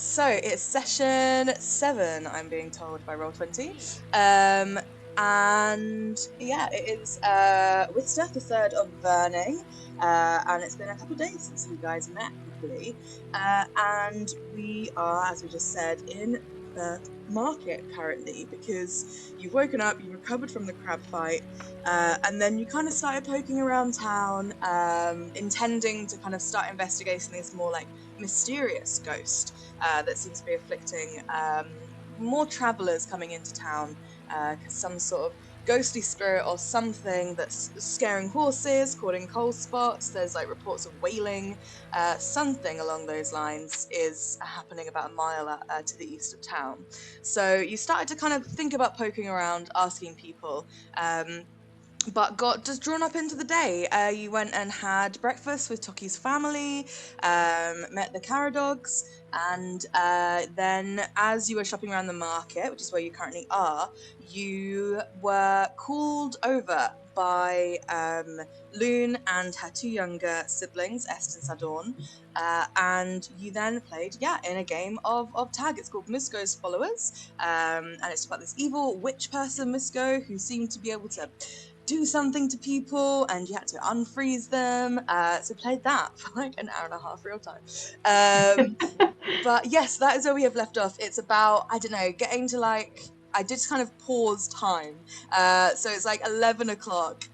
So it's session 7, I'm being told by Roll20. And yeah, it is Wister, the 3rd of Burning, and it's been a couple of days since you guys met properly. And we are, as we just said, in the market currently because you've woken up, you recovered from the crab fight, and then you kind of started poking around town, intending to kind of start investigating this more like mysterious ghost that seems to be afflicting more travellers coming into town, because some sort of ghostly spirit or something that's scaring horses, causing cold spots. There's like reports of wailing, something along those lines is happening about a mile to the east of town. So you started to kind of think about poking around, asking people, but got just drawn up into the day. You went and had breakfast with Toki's family, met the Caradogs, and then as you were shopping around the market, which is where you currently are, you were called over by Loon and her 2 younger siblings, Est and Sadorn, and you then played, in a game of tag. It's called Misko's Followers, and it's about this evil witch person, Misko, who seemed to be able to do something to people, and you had to unfreeze them. So played that for like an hour and a half real time. But yes, that is where we have left off. It's about, I don't know, getting to like, I just kind of pause time. So it's like 11 o'clock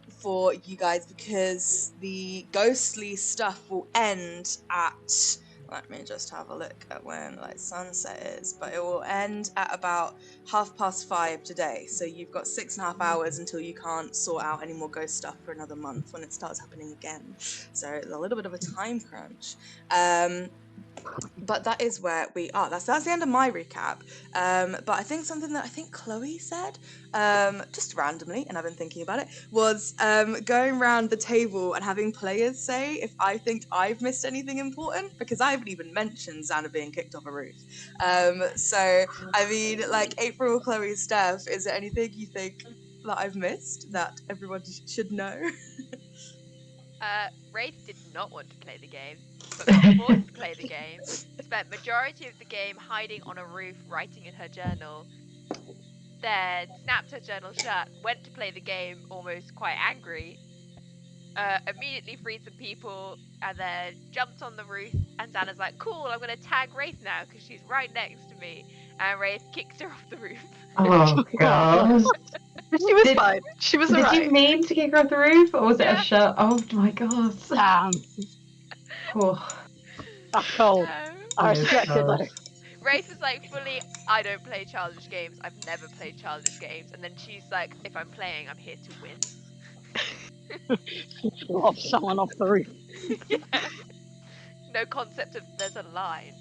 for you guys, because the ghostly stuff will end at, let me just have a look at when like sunset is, but it will end at about 5:30 today. So you've got 6.5 hours until you can't sort out any more ghost stuff for another month when it starts happening again. So it's a little bit of a time crunch. But that is where we are. That's the end of my recap. But I think something that I think Chloe said, just randomly, and I've been thinking about it, was going around the table and having players say if I think I've missed anything important, because I haven't even mentioned Xana being kicked off a roof. So, I mean, like April, Chloe, Steph, is there anything you think that I've missed that everyone should know? Wraith did not want to play the game, but got forced to play the game. Spent majority of the game hiding on a roof, writing in her journal. Then snapped her journal shut, went to play the game, almost quite angry. Immediately freed some people, and then jumped on the roof. And Xana's like, "Cool, I'm gonna tag Wraith now because she's right next to me." And Wraith kicked her off the roof. Oh god. She was fine. She was Did alright. you mean to kick her off the roof, or was it a Yeah. shot? Oh my god. Damn, Oh, that's cold. I Oh, respect it God. though. Wraith was like, fully, I don't play childish games. I've never played childish games. And then she's like, if I'm playing, I'm here to win. Off someone off the roof. Yeah. No concept of there's a line.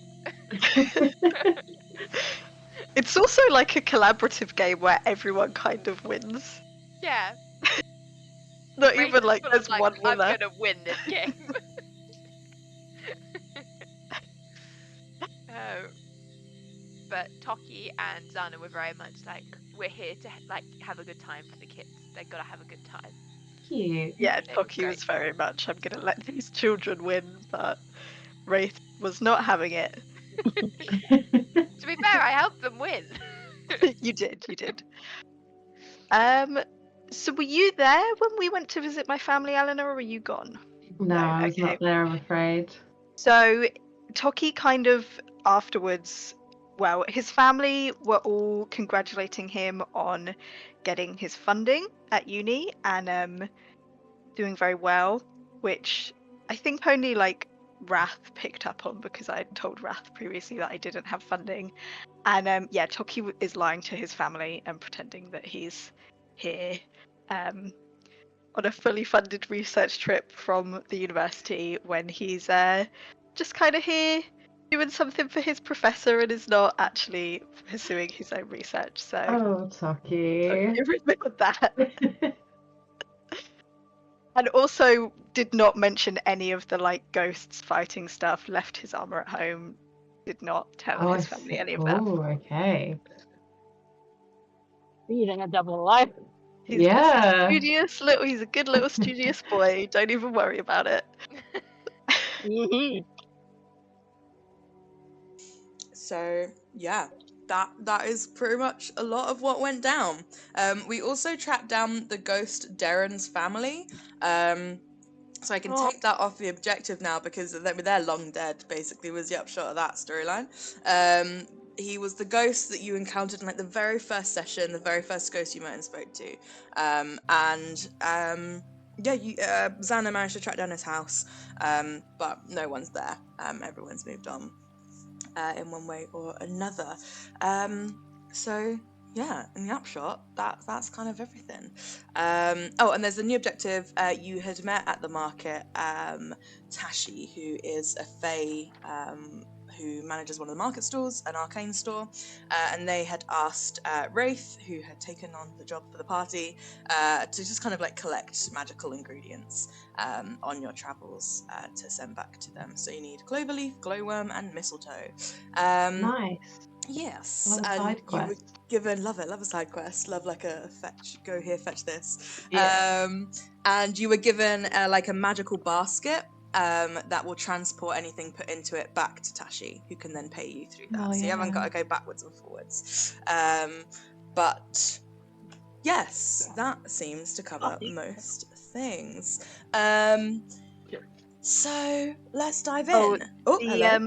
It's also like a collaborative game where everyone kind of wins. Yeah. Not Wraith even is like full of, there's one I'm winner. gonna win this game. But Toki and Xana were very much like, we're here to like have a good time for the kids. They've got to have a good time. Cute. Yeah, It was Toki was very much, I'm gonna let these children win, but Wraith was not having it. To be fair, I helped them win. You did. So were you there when we went to visit my family, Eleanor, or were you gone? No, I was okay. not there, I'm afraid. So Toki kind of afterwards, well, his family were all congratulating him on getting his funding at uni and doing very well, which I think only like Wrath picked up on because I told Wrath previously that I didn't have funding. And yeah, Toki is lying to his family and pretending that he's here on a fully funded research trip from the university when he's just kind of here doing something for his professor and is not actually pursuing his own research. So Oh, Toki. remember that. And also did not mention any of the like ghosts fighting stuff, left his armor at home, did not tell his family any of that. Oh, okay. Leading a double life. He's just he's a good little studious boy. Don't even worry about it. Mm-hmm. So yeah, that is pretty much a lot of what went down. We also tracked down the ghost Darren's family. So I can take that off the objective now because they're long dead, basically, was the upshot of that storyline. He was the ghost that you encountered in like the very first session, the very first ghost you met and spoke to. Xana managed to track down his house, but no one's there. Everyone's moved on in one way or another. So yeah, in the upshot, that's kind of everything. And there's a new objective. You had met at the market Tashi, who is a fae who manages one of the market stalls, an arcane store, and they had asked Wraith, who had taken on the job for the party, to just kind of like collect magical ingredients on your travels to send back to them. So you need cloverleaf, glowworm, and mistletoe. Nice. Yes, Love a and side you were quest. given, love a side quest, love like a fetch, go here, fetch this. Yeah. And you were given like a magical basket that will transport anything put into it back to Tashi, who can then pay you through that. Oh, So you haven't yeah. got to go backwards and forwards. But yes, that seems to cover most things. So let's dive in. Hello.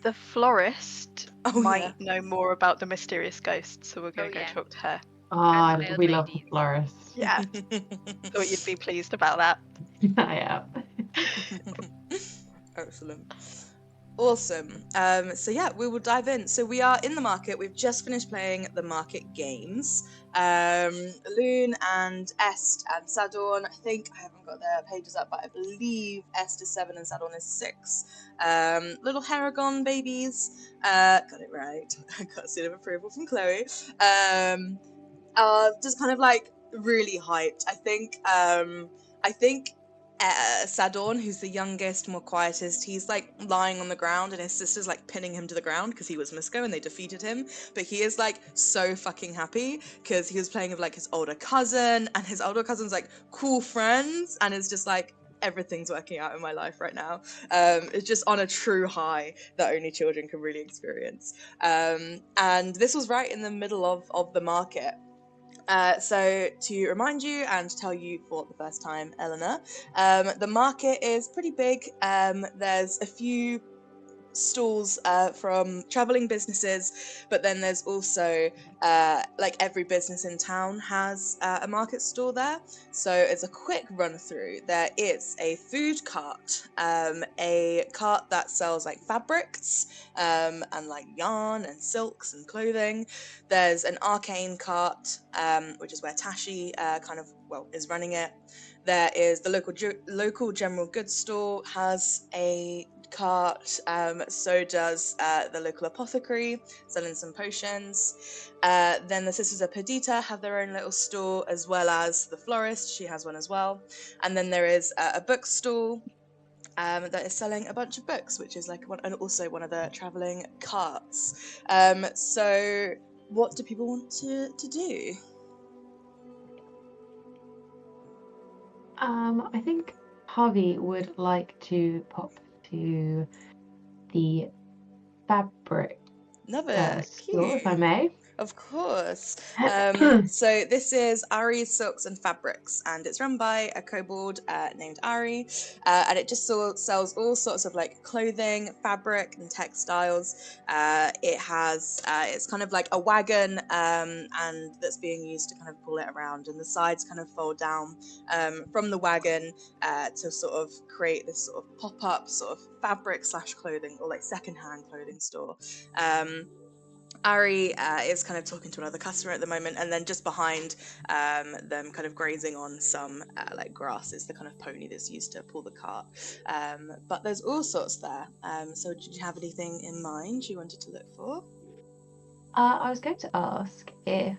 The florist Oh, might know more about the mysterious ghost, so we're going to yeah. talk to her. Ah, the we old love the ladies. florist. Yeah, thought you'd be pleased about that. Yeah. Excellent. Awesome. So yeah, we will dive in. So we are in the market. We've just finished playing the market games. Loon and Est and Sadorn. I think I haven't got their pages up, but I believe Est is 7 and Sadorn is 6. Little Haragon babies. Got it right. I got a seal of approval from Chloe. Just kind of like really hyped. I think Sadorn, who's the youngest, more quietest, he's like lying on the ground and his sister's like pinning him to the ground because he was Misko and they defeated him. But he is like so fucking happy because he was playing with like his older cousin and his older cousin's like cool friends and it's just like everything's working out in my life right now. It's just on a true high that only children can really experience. And this was right in the middle of the market. So to remind you and tell you for the first time, Eleanor, the market is pretty big. There's a few stalls from traveling businesses, but then there's also like every business in town has a market stall there. So it's a quick run through. There is a food cart, a cart that sells like fabrics and like yarn and silks and clothing. There's an arcane cart, which is where Tashi is running it. There is the local general goods store has a cart, so does the local apothecary selling some potions. Then the Sisters of Perdita have their own little store, as well as the florist, she has one as well. And then there is a bookstall that is selling a bunch of books, which is like also one of the traveling carts. So what do people want to do? I think Javi would like to pop to the fabric Love it. store, if I Cute. may. Of course. So this is Ari's Silks and Fabrics, and it's run by a kobold named Ari, and it just sells all sorts of like clothing, fabric, and textiles. It has it's kind of like a wagon, and that's being used to kind of pull it around, and the sides kind of fold down from the wagon to sort of create this sort of pop-up sort of fabric / clothing or like secondhand clothing store. Ari is kind of talking to another customer at the moment, and then just behind them, kind of grazing on some like grass, is the kind of pony that's used to pull the cart. But there's all sorts there. So did you have anything in mind you wanted to look for? I was going to ask if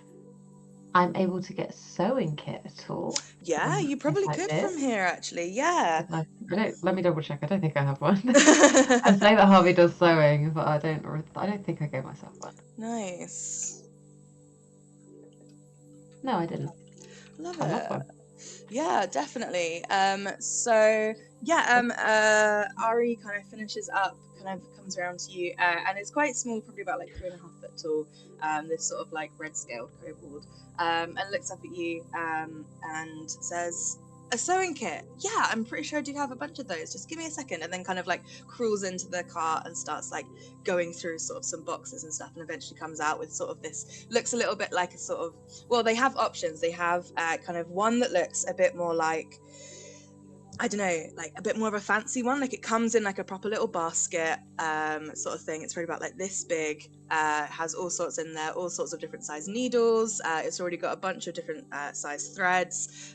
I'm able to get a sewing kit at all. Yeah, you probably could from here, actually. Yeah. Let me double check. I don't think I have one. I say that Harvey does sewing, but I don't think I gave myself one. Nice. No, I didn't. Love I love it. one. Yeah, definitely. Ari kind of finishes up kind kind of comes around to you, and it's quite small, probably about like 3.5 foot tall. This sort of like red scaled kobold, and looks up at you and says, "A sewing kit? Yeah, I'm pretty sure I do have a bunch of those. Just give me a second." And then kind of like crawls into the car and starts like going through sort of some boxes and stuff, and eventually comes out with sort of this, looks a little bit like a sort of, well, they have options. They have kind of one that looks a bit more like, I don't know, like a bit more of a fancy one. Like it comes in like a proper little basket sort of thing. It's probably about like this big, has all sorts in there, all sorts of different size needles. It's already got a bunch of different size threads.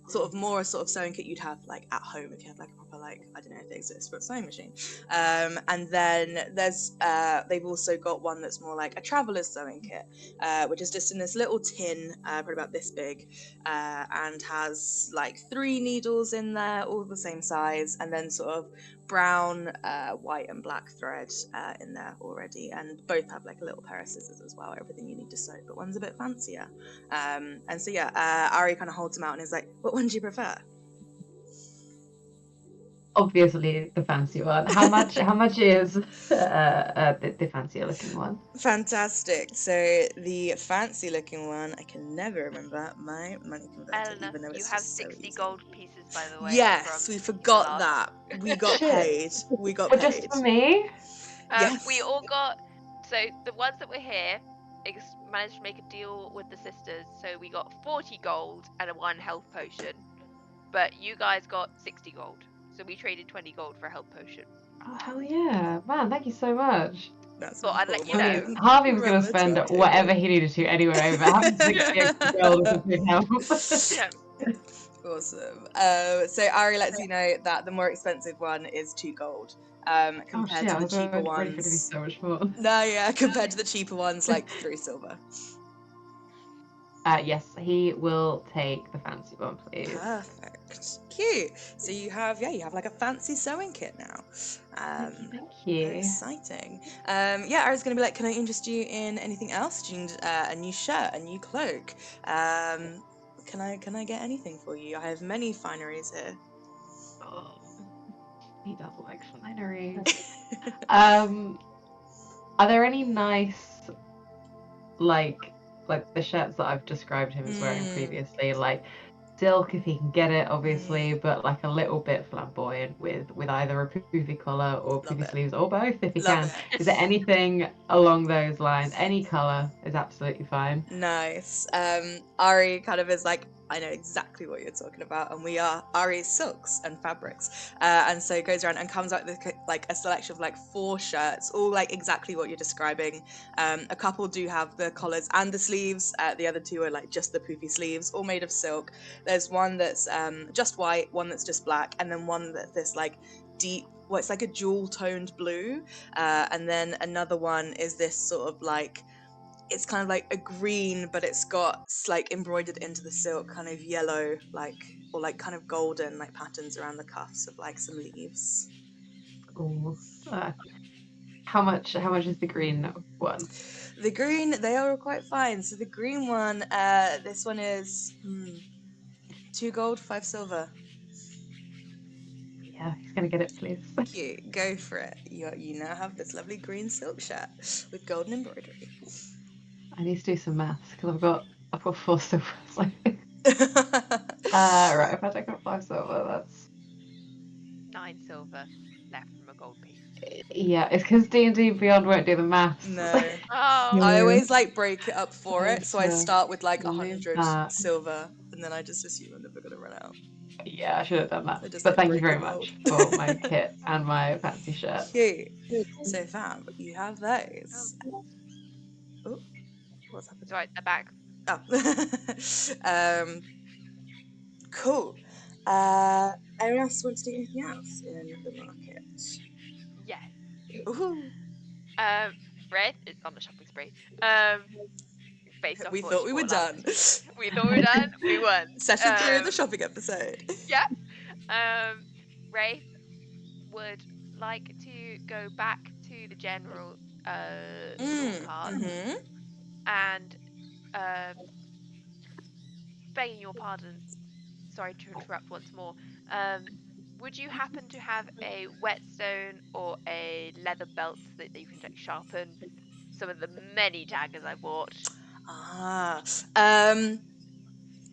Sort of more a sort of sewing kit you'd have like at home if you had like a proper, like, I don't know if it exists, but sewing machine. And then there's they've also got one that's more like a traveler's sewing kit, which is just in this little tin, probably about this big, and has like 3 needles in there, all the same size, and then sort of brown, white and black thread in there already, and both have like a little pair of scissors as well, everything you need to sew, but one's a bit fancier. And so yeah, Ari kind of holds them out and is like, "What one do you prefer?" Obviously, the fancy one. How much? How much is the fancier looking one? Fantastic. So the fancy looking one, I can never remember my money converter, Eleanor, even though it's you have just so 60 easy. gold pieces, by the way. Yes, from we the forgot last- that. We got Shit. paid. We got Oh, paid. just for me? Yes. We all got, so the ones that were here managed to make a deal with the sisters, so we got 40 gold and a 1 health potion, but you guys got 60 gold, so we traded 20 gold for a health potion. Oh, hell yeah. Man, thank you so much. That's Thought I'd let you I know. mean, Harvey was going to Remember spend to update whatever it. he needed to anyway, but having 60 extra gold is a big help. Yeah. Awesome. So Ari lets you know that the more expensive one is 2 gold, Oh compared shit, I to the was cheaper ready for it to be ones. so much more. No, yeah, compared to the cheaper ones, like 3 silver. Yes, he will take the fancy one, please. Perfect. Cute. So you have like a fancy sewing kit now. Thank you. Very exciting. Yeah, Ari's gonna be like, "Can I interest you in anything else? Do you need a new shirt, a new cloak? Can I get anything for you? I have many fineries here." Oh, he does like finery. Are there any nice, like the shirts that I've described him as wearing previously, like silk if he can get it, obviously, but like a little bit flamboyant with either a poofy collar or Love poofy it. sleeves or both if he Love can. it. Is there anything along those lines? Any color is absolutely fine. Nice. Ari kind of is like, "I know exactly what you're talking about," and we are Ari's silks and fabrics. And so goes around and comes out with like a selection of like 4 shirts, all like exactly what you're describing. A couple do have the collars and the sleeves. The other 2 are like just the poofy sleeves, all made of silk. There's one that's just white, one that's just black, and then one that's this like deep, well, it's like a jewel toned blue. And then another one is this sort of like, it's kind of like a green, but it's got like embroidered into the silk kind of yellow, like, or like kind of golden like patterns around the cuffs of like some leaves. Ooh. How much is the green one? The green, they are quite fine. So the green one, this one is 2 gold, 5 silver. Yeah, he's gonna get it, please. Cute, go for it. You now have this lovely green silk shirt with golden embroidery. I need to do some maths because I've got 4 silver. So. Right, if I take out 5 silver, that's 9 silver left from a gold piece. yeah. It's because D&D Beyond won't do the maths. No. Oh, I always like break it up for it, so I Time to start with like leave 100 that. silver, and then I just assume I'm never gonna run out. Yeah, I should have done that. I just, But like, thank you break very the much mold. for my kit and my fancy shirt. Cute. So fab, you have those. Oh, what's happened? sorry, they're back. Oh. Cool. Anyone else want to do anything else in the market? Yes. Ooh. Red is on the shopping spree. Based off We what thought she we were bought done. We thought we were done. We won. Session 3 of the shopping episode. Yeah. Ray would like to go back to the general store card and begging your pardon, sorry to interrupt once more, would you happen to have a whetstone or a leather belt that you can like sharpen some of the many daggers I bought? Ah, um,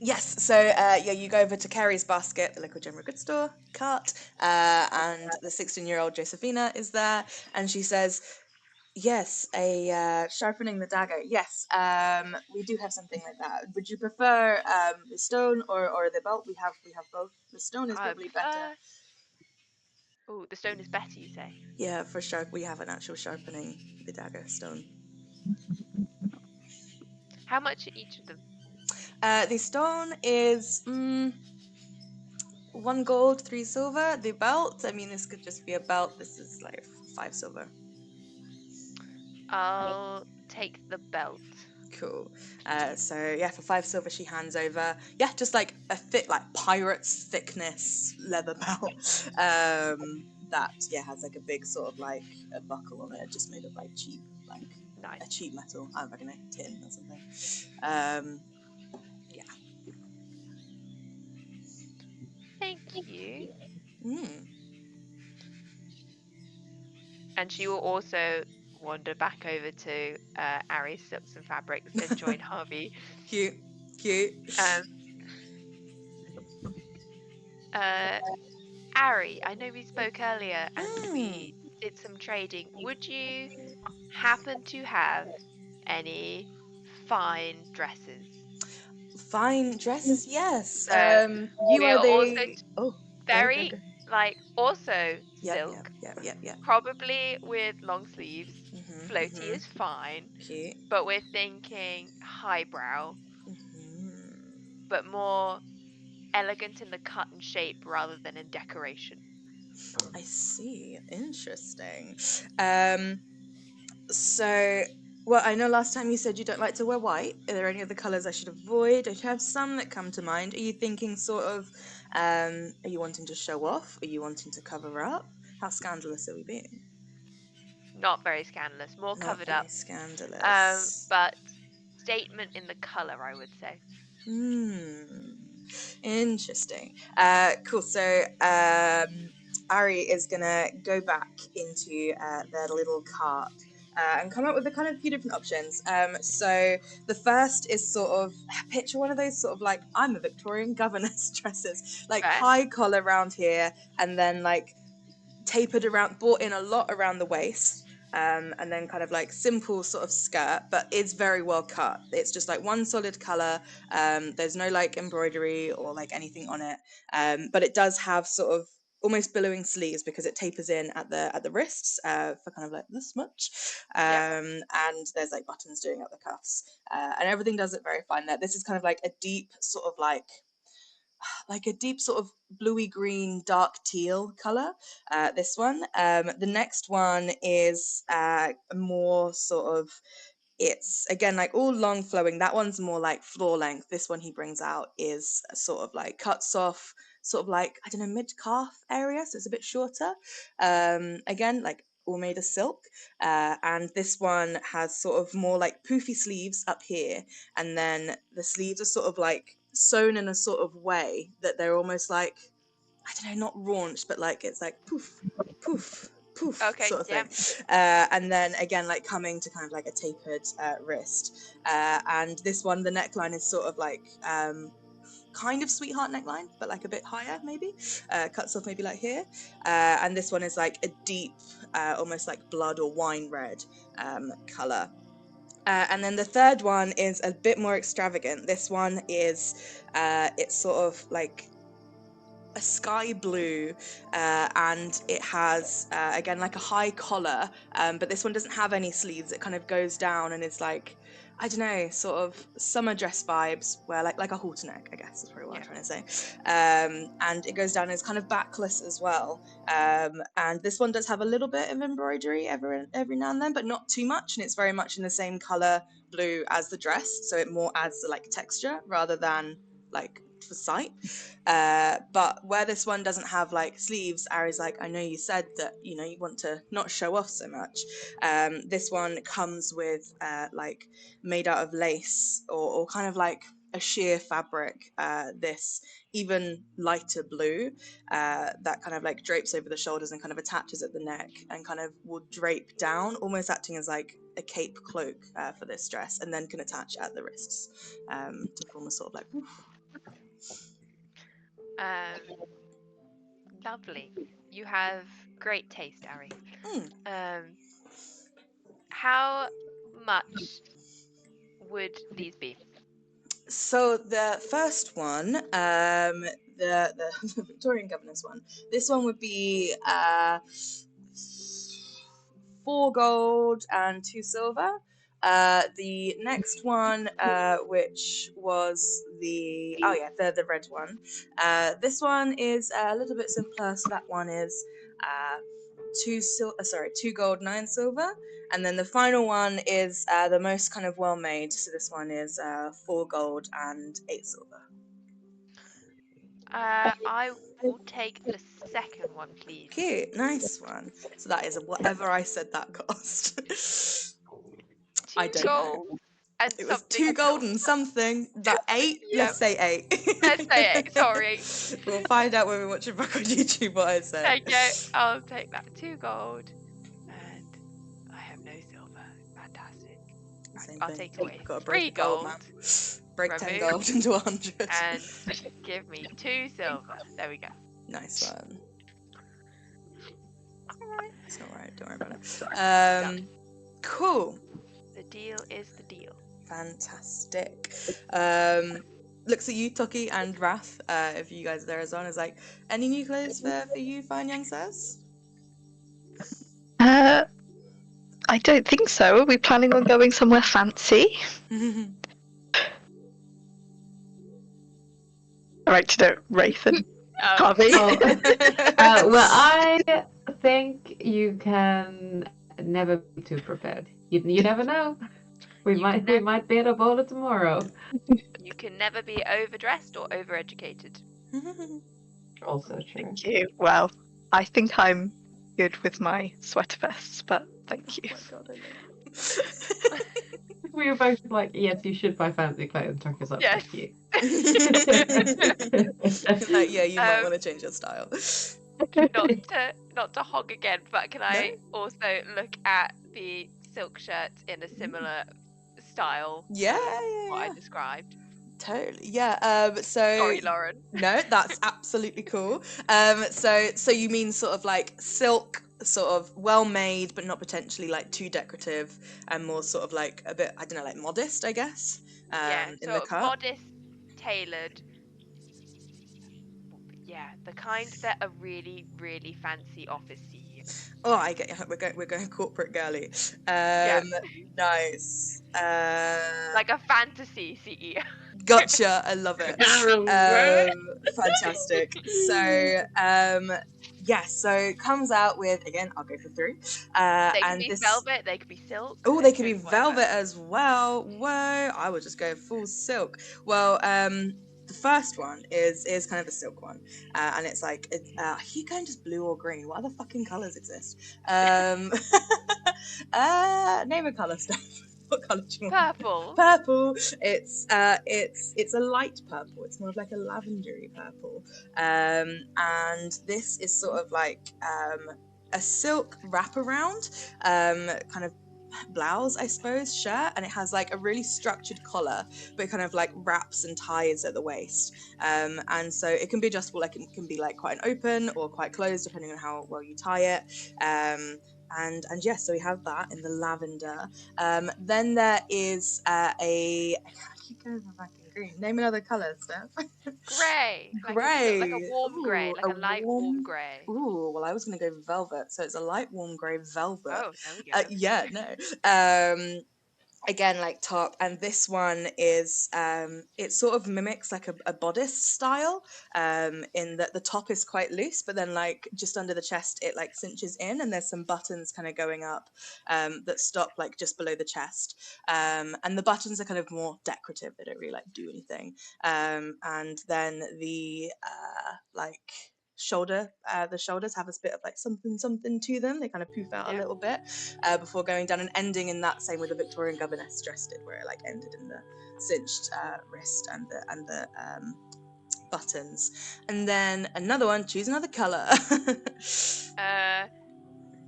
yes. So, yeah, you go over to Carrie's Basket, the local general goods store, cart, and the 16-year-old Josephina is there, and she says, "Yes, a sharpening the dagger. Yes, we do have something like that. Would you prefer the stone or the belt? We have both. The stone is I would probably better. prefer. Oh, the stone is better, you say? Yeah, for sharp. We have an actual sharpening the dagger stone. How much are each of them? The stone is 1 gold, 3 silver. The belt, I mean, this could just be a belt. This is like 5 silver. I'll take the belt. Cool. So yeah, for 5 silver, she hands over. Yeah, just like a thick, like pirate's thickness leather belt. That yeah has like a big sort of like a buckle on it, just made of like cheap, like Nice. a cheap metal. I don't know, tin or something. Yeah. Thank you. Mm. And she will also wander back over to Ari's Silks and Fabrics and join Harvey. Cute, cute. Um, uh, Ari, I know we spoke earlier and Mm. we did some trading. Would you happen to have any fine dresses? Fine dresses, yes. So You we are are also the. Oh, go, go, very go. like also Yep, yep, silk, yep, yep, yep. probably with long sleeves. Mhm, Floaty mhm. is fine, Cute. but we're thinking highbrow, Mhm. but more elegant in the cut and shape rather than in decoration. I see. Interesting. Um, so, well, I know last time you said you don't like to wear white. Are there any other colours I should avoid? I have some that come to mind. Are you thinking sort of, are you wanting to show off? Are you wanting to cover up? How scandalous are we being? Not very scandalous, more Not covered very up, scandalous. but statement in the color, I would say. Hmm. Interesting. Cool. So, Ari is gonna go back into their little cart and come up with a kind of few different options. So the first is sort of picture one of those sort of like I'm a Victorian governess dresses, like Fair. high collar around here, and then like tapered around, brought in a lot around the waist, and then kind of like simple sort of skirt, but it's very well cut. It's just like one solid color. There's no like embroidery or like anything on it, but it does have sort of almost billowing sleeves because it tapers in at the wrists for kind of like this much, Yep. and there's like buttons doing at the cuffs, and everything does it very fine. There, this is kind of like a deep sort of like a deep sort of bluey green, dark teal color. This one. The next one is more sort of. It's again like all long flowing. That one's more like floor length. This one he brings out is sort of like cuts off, sort of like I don't know mid calf area, so it's a bit shorter. Again like all made of silk, and this one has sort of more like poofy sleeves up here, and then the sleeves are sort of like sewn in a sort of way that they're almost like I don't know, not raunched, but like it's like poof, poof, poof Okay. sort of thing. Yep. And then again, like coming to kind of like a tapered wrist. And this one, the neckline is sort of like kind of sweetheart neckline, but like a bit higher maybe. Cuts off maybe like here. And this one is like a deep, almost like blood or wine red color. And then the third one is a bit more extravagant. This one is, it's sort of like a sky blue, and it has again like a high collar, but this one doesn't have any sleeves. It kind of goes down and it's like I don't know, sort of summer dress vibes, where like a halter neck, I guess is probably what I'm Yeah. trying to say. And it goes down and it's kind of backless as well. And this one does have a little bit of embroidery every now and then, but not too much, and it's very much in the same color blue as the dress, so it more adds like texture rather than like for sight. But where this one doesn't have like sleeves, Ari's like, I know you said that you know you want to not show off so much. This one comes with like made out of lace or kind of like a sheer fabric, this even lighter blue, that kind of like drapes over the shoulders and kind of attaches at the neck and kind of will drape down, almost acting as like a cape cloak for this dress, and then can attach at the wrists to form a sort of like woof. Lovely. You have great taste, Ari. Mm. How much would these be? So the first one, the Victorian governor's one, this one would be 4 gold and 2 silver. The next one, which was the red one. This one is a little bit simpler. So that one is 2 gold, 9 silver. And then the final one is the most kind of well made. So this one is 4 gold and 8 silver. I will take the second one, please. Cute, nice one. So that is whatever I said that cost. I don't know. And It was something 2 gold and something. That 8? Let's say 8. Let's say 8. Sorry. We'll find out when we watch it back on YouTube what I said. There you go. I'll take that. 2 gold. And I have no silver. Fantastic. Same I'll thing. take away Gotta 3 break the gold, gold. man. Break 10 Remove. gold into 100. And give me 2 silver. There we go. Nice one. It's alright, don't worry about it. Cool. The deal is the deal. Fantastic. Looks at you, Toki and Wrath, if you guys are there as well, is like, any new clothes for you, fine young sirs? I don't think so. Are we planning on going somewhere fancy? Right to know, Wraith and Javi. Well, I think you can never be too prepared. You never know. We might be at a baller tomorrow. You can never be overdressed or overeducated. Also true. Thank you. Well, I think I'm good with my sweater vests, but thank you. Oh my god, I know. We were both like, yes, you should buy fancy clothes. Tuck us up, Yes. thank you. Like, yeah, you might want to change your style. Not to hog again, but can I also look at the silk shirts in a similar style? Yeah, What I described. Totally, yeah. So Sorry, Lauren. No, that's absolutely cool. So you mean sort of like silk, sort of well made, but not potentially like too decorative, and more sort of like a bit, I don't know, like modest, I guess. In the cut. Modest, tailored. Yeah, the kind that a really, really fancy office sees. Oh, I get you. We're going corporate girly. Nice. Like a fantasy CEO. Gotcha. I love it. Fantastic. So, so it comes out with, again, I'll go for 3. They could be velvet, they could be silk. Oh, they could be velvet as well. Whoa, I would just go full silk. Well, the first one is kind of a silk one, and it's like, are you going just blue or green? What other fucking colours exist? Name a colour, Steph. What colour do you want? Purple. Purple. It's a light purple. It's more of like a lavendery purple. And this is sort of like a silk wraparound, kind of blouse, I suppose, shirt, and it has like a really structured collar, but it kind of like wraps and ties at the waist. And so it can be adjustable, like it can be like quite an open or quite closed, depending on how well you tie it. And yes, so we have that in the lavender. Then there is I keep going for fucking green. Name another colour, Steph. Grey. Grey. Like a warm grey, like a light warm grey. Ooh, well, I was going to go velvet, so it's a light warm grey velvet. Oh, there we go. Yeah, no. Again, like top, and this one is it sort of mimics like a bodice style, in that the top is quite loose, but then like just under the chest it like cinches in, and there's some buttons kind of going up that stop like just below the chest, and the buttons are kind of more decorative, they don't really like do anything, and then the like shoulder. The shoulders have this bit of like something to them. They kind of poof out a Yeah. little bit before going down and ending in that same way the Victorian governess dressed it, where it like ended in the cinched wrist and the buttons. And then another one. Choose another color.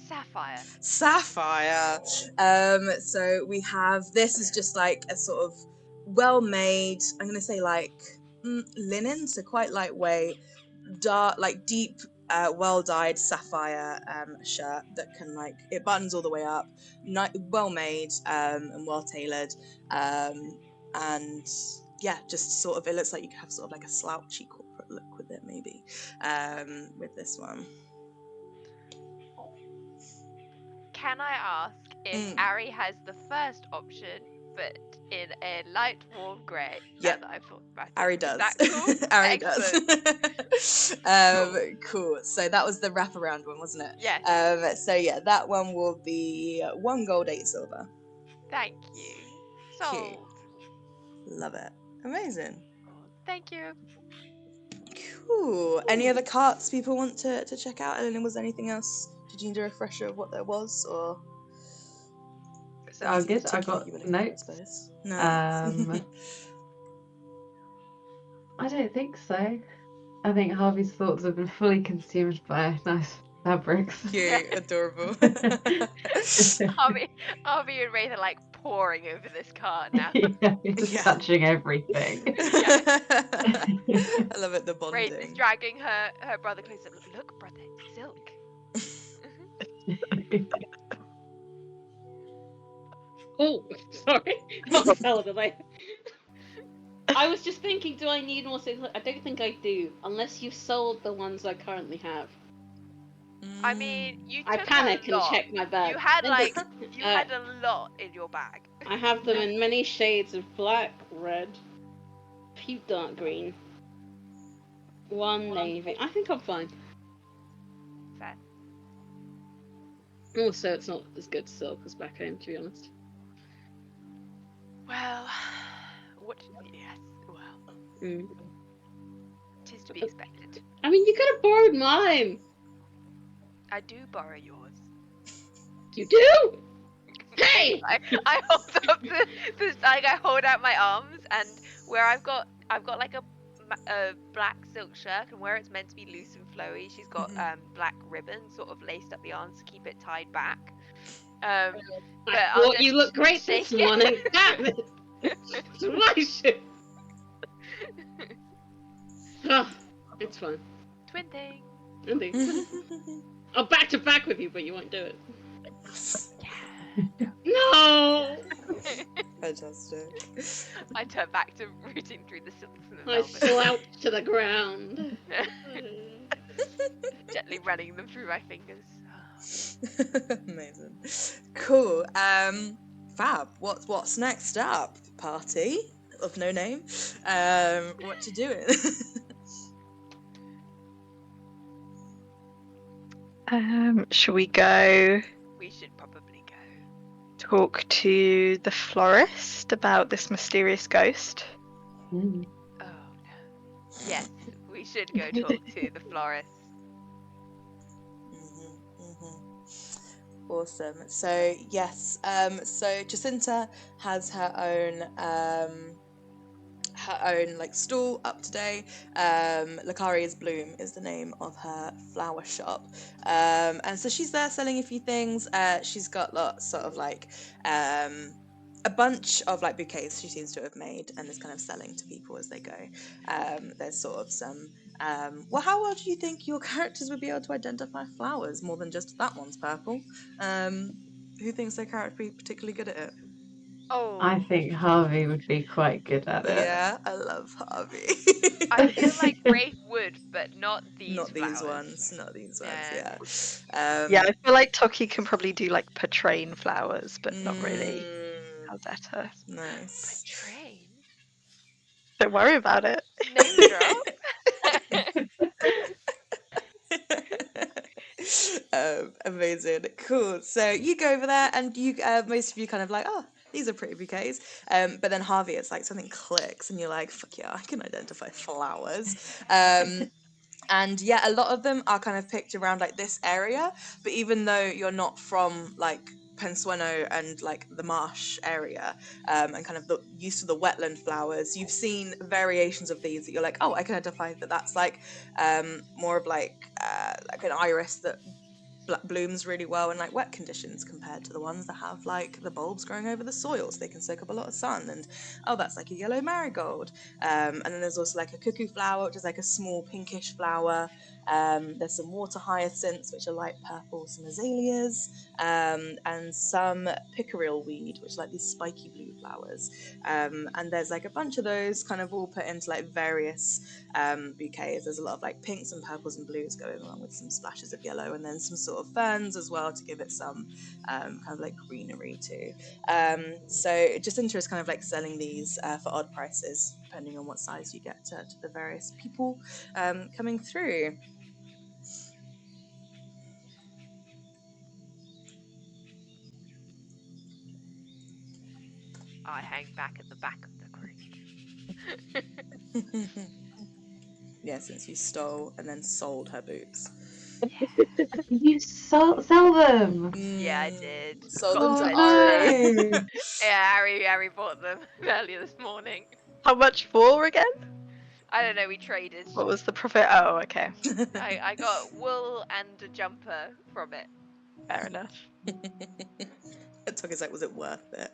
Sapphire. Sapphire. So we have, this is just like a sort of well-made, I'm gonna say like linen, so quite lightweight, dark, like deep, well-dyed sapphire shirt that can like, it buttons all the way up, well made and well tailored, and yeah, just sort of, it looks like you could have sort of like a slouchy corporate look with it maybe, with this one. Can I ask if Ari has the first option, but in a light warm grey? Yep. Now that I've thought about it. Ari does. Is that cool? Ari Excellent. does. Cool. So that was the wraparound one, wasn't it? Yes. So yeah, that one will be 1 gold, 8 silver. Thank you. Sold. Love it. Amazing. Thank you. Cool. Any other carts people want to check out? And was there anything else? Did you need a refresher of what there was, or? So I guess I got notes. No. I don't think so. I think Harvey's thoughts have been fully consumed by nice fabrics. Cute, adorable. Harvey and Wraith are like poring over this card now. Yeah, just touching everything. I love it, the bonding. Wraith is dragging her brother closer. Look, brother, it's silk. Oh, sorry. What the hell did I was just thinking, do I need more silk? I don't think I do, unless you've sold the ones I currently have. I mean, you took I panic a and lot. check my bag. You had like, had a lot in your bag. I have them in many shades of black, red, a few dark green, one navy. I think I'm fine. Fair. Also, it's not as good silk as back home, to be honest. Well, what? Yes. Well, it is to be expected. I mean, you could have borrowed mine. I do borrow yours. You do? Hey! I hold up the like I hold out my arms, and where I've got like a black silk shirt, and where it's meant to be loose and flowy, she's got black ribbon sort of laced up the arms to keep it tied back. But Well, you look great this morning. Damn it! It's my shit. It's fine. Twin thing. Indeed. I'll back to back with you, but you won't do it. No! Fantastic. I turn back to rooting through the silks and the I velvet. slouch to the ground. Gently running them through my fingers. Amazing. Cool. Fab. What's next up? Party of no name. What you doing? Shall we go We should probably go. talk to the florist about this mysterious ghost? Oh no. Yes, we should go talk to the florist. Awesome. So yes, so Jacinta has her own like stall up today. Lacaria's Bloom is the name of her flower shop, and so she's there selling a few things. She's got lots sort of like a bunch of like bouquets she seems to have made and is kind of selling to people as they go. There's sort of some well, how well do you think your characters would be able to identify flowers more than just that one's purple? Who thinks their character would be particularly good at it? Oh, I think Harvey would be quite good at it. Yeah, I love Harvey. I feel like Wraith would, but not these Not flowers. these ones. Not these ones. Yeah. Yeah. Yeah, I feel like Toki can probably do like portraying flowers, but not really Aldetta. Nice. Train? Don't worry about it. Name drop? Amazing. Cool. So you go over there, and you, most of you, kind of like, oh, these are pretty bouquets. But then Harvey, it's like something clicks, and you're like, fuck yeah, I can identify flowers. And yeah, a lot of them are kind of picked around like this area, but even though you're not from like Pensueno and like the marsh area, and kind of used to the wetland flowers, you've seen variations of these that you're like, oh, I can identify that that's like more of like an iris that blooms really well in like wet conditions compared to the ones that have like the bulbs growing over the soil, so they can soak up a lot of sun. And oh, that's like a yellow marigold. And then there's also like a cuckoo flower, which is like a small pinkish flower. There's some water hyacinths, which are light purple, some azaleas, and some pickerel weed, which are like these spiky blue flowers. And there's like a bunch of those kind of all put into like various bouquets. There's a lot of like pinks and purples and blues going along with some splashes of yellow, and then some sort of ferns as well to give it some kind of like greenery too. So Jacinta is kind of like selling these for odd prices, depending on what size you get to the various people coming through. I hang back at the back of the group. Yeah, since you stole and then sold her boots. You sell them. Yeah, I did. Sold Got them to such- Ari. no. Yeah, Harry bought them earlier this morning. How much for again? I don't know, we traded. What was the profit? Oh, okay. I got wool and a jumper from it. Fair enough. Tucker's like, was it worth it?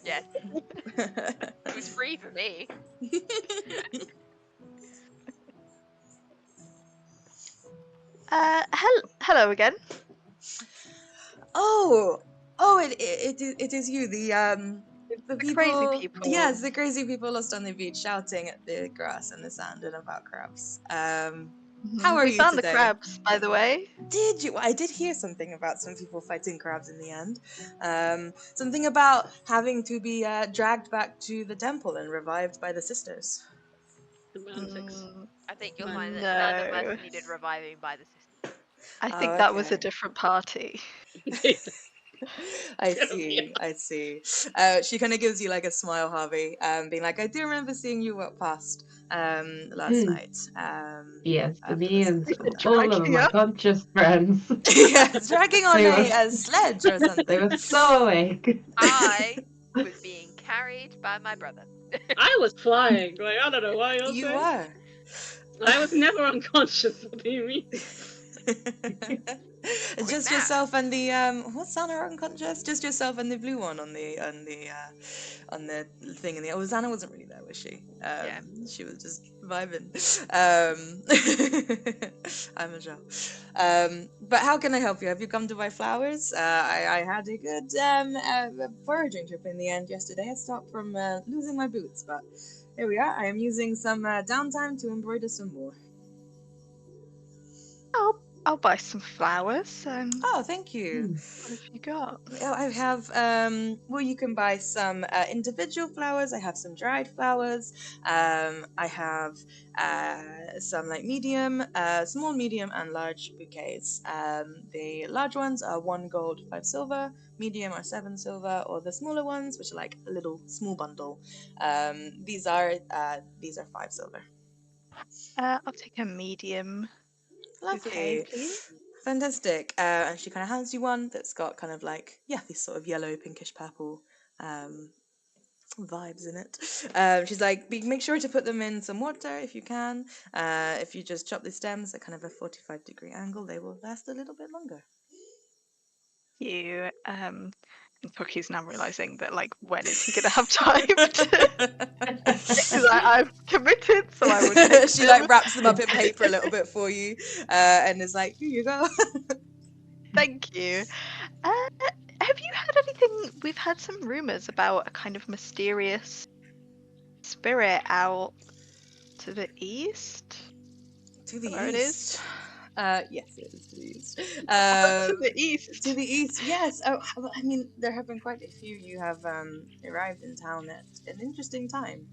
Yes. It was free for me. Hello again. Oh, it is you, the people, crazy people. Yes, the crazy people lost on the beach shouting at the grass and the sand and about crabs. How are we you found today? the crabs, by the way. Did you? I did hear something about some people fighting crabs in the end. Something about having to be dragged back to the temple and revived by the sisters. Semantics. I think you'll No. find that none of No. us needed reviving by the sisters. I Oh, think that was a okay. different party. I Yeah. see, I see. She kind of gives you like a smile, Harvey, being like, I do remember seeing you walk past last night. Yes, after me the and sunset. all of Dragging my up. conscious friends. Yeah, dragging on They were- a sledge or something. They were so awake. I was being carried by my brother. I was flying. Like, I don't know why you're You saying. were. I was never unconscious. What do you mean? Just Nah. yourself and the what's Xana unconscious? Just yourself and the blue one on the thing in the. Oh, Xana wasn't really there, was she? Yeah. She was just vibing. I'm a show. But how can I help you? Have you come to buy flowers? I had a good foraging trip in the end yesterday. I stopped from losing my boots, but here we are. I am using some downtime to embroider some more. I'll buy some flowers. Oh, thank you. What have you got? Well, I have, well, you can buy some individual flowers. I have some dried flowers. I have some like medium, small, medium, and large bouquets. The large ones are 1 gold, 5 silver. Medium are 7 silver, or the smaller ones, which are like a little small bundle. These are 5 silver. I'll take a medium bouquet, Lovely. please. Fantastic. And she kind of hands you one that's got kind of like, yeah, these sort of yellow, pinkish purple vibes in it. She's like, make sure to put them in some water if you can. If you just chop the stems at kind of a 45-degree angle, they will last a little bit longer. You and Cookie's now realizing that, like, when is he gonna have time to? Because I'm committed, so I would. Take She like wraps them up in paper a little bit for you, and is like, here you go. Thank you. Have you heard anything? We've had some rumors about a kind of mysterious spirit out to the east. To the Where it east. Yes, it is to the east. To the east. To the east, yes. Oh, well, I mean, there have been quite a few. You have arrived in town at an interesting time.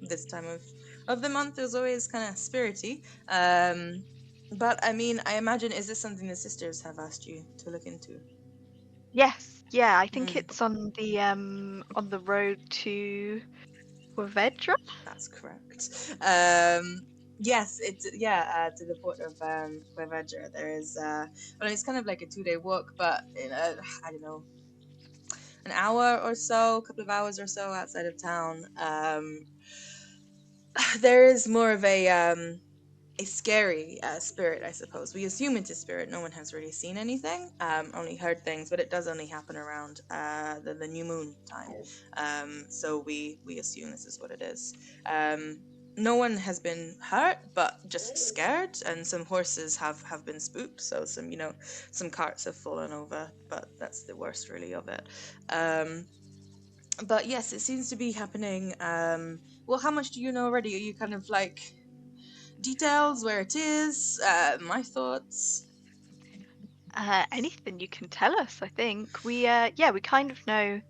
This time of the month is always kind of spirity. But I mean, I imagine, is this something the sisters have asked you to look into? Yes, yeah. I think Mm. it's on the road to Wavedra. That's correct. Yes, it's to the port of Cuevaja. There is well, it's kind of like a 2-day walk, but in I don't know, an hour or so, a couple of hours or so outside of town. There is more of a scary spirit, I suppose. We assume it's a spirit. No one has really seen anything, only heard things, but it does only happen around the new moon time. So we assume this is what it is. No one has been hurt, but just scared, and some horses have been spooked. So some carts have fallen over, but that's the worst really of it. But yes, it seems to be happening. Well, how much do you know already? Are you kind of like details where it is? My thoughts. Anything you can tell us, I think. We kind of know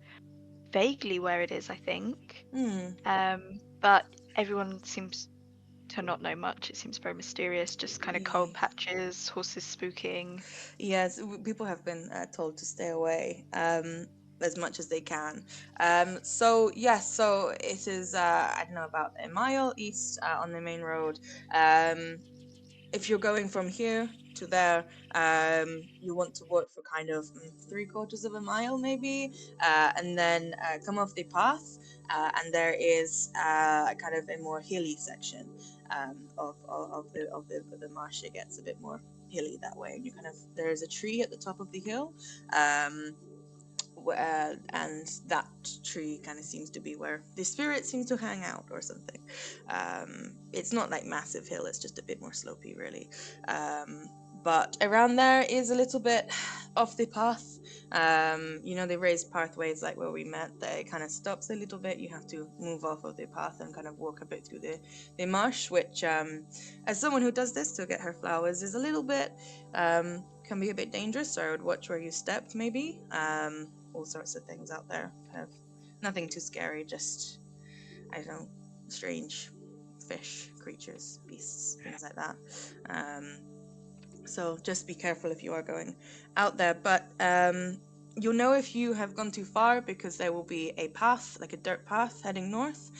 vaguely where it is, I think. Hmm. But everyone seems to not know much. It seems very mysterious, just kind of cold patches, horses spooking. Yes, people have been told to stay away as much as they can. So yes, so it is. I don't know, about a mile east on the main road. If you're going from here to there, you want to walk for kind of 3/4 of a mile maybe, and then come off the path, and there is kind of a more hilly section of the marsh. It gets a bit more hilly that way, and you kind of, there is a tree at the top of the hill. And that tree kind of seems to be where the spirit seems to hang out or something. It's not like massive hill, it's just a bit more slopey really. But around there is a little bit off the path. They raised pathways like where we met, that it kind of stops a little bit. You have to move off of the path and kind of walk a bit through the marsh, which as someone who does this to get her flowers, is a little bit can be a bit dangerous, so I would watch where you stepped maybe. All sorts of things out there. Kind of nothing too scary, just, I don't know, strange fish, creatures, beasts, things like that. So just be careful if you are going out there. But you'll know if you have gone too far, because there will be a path, like a dirt path heading north,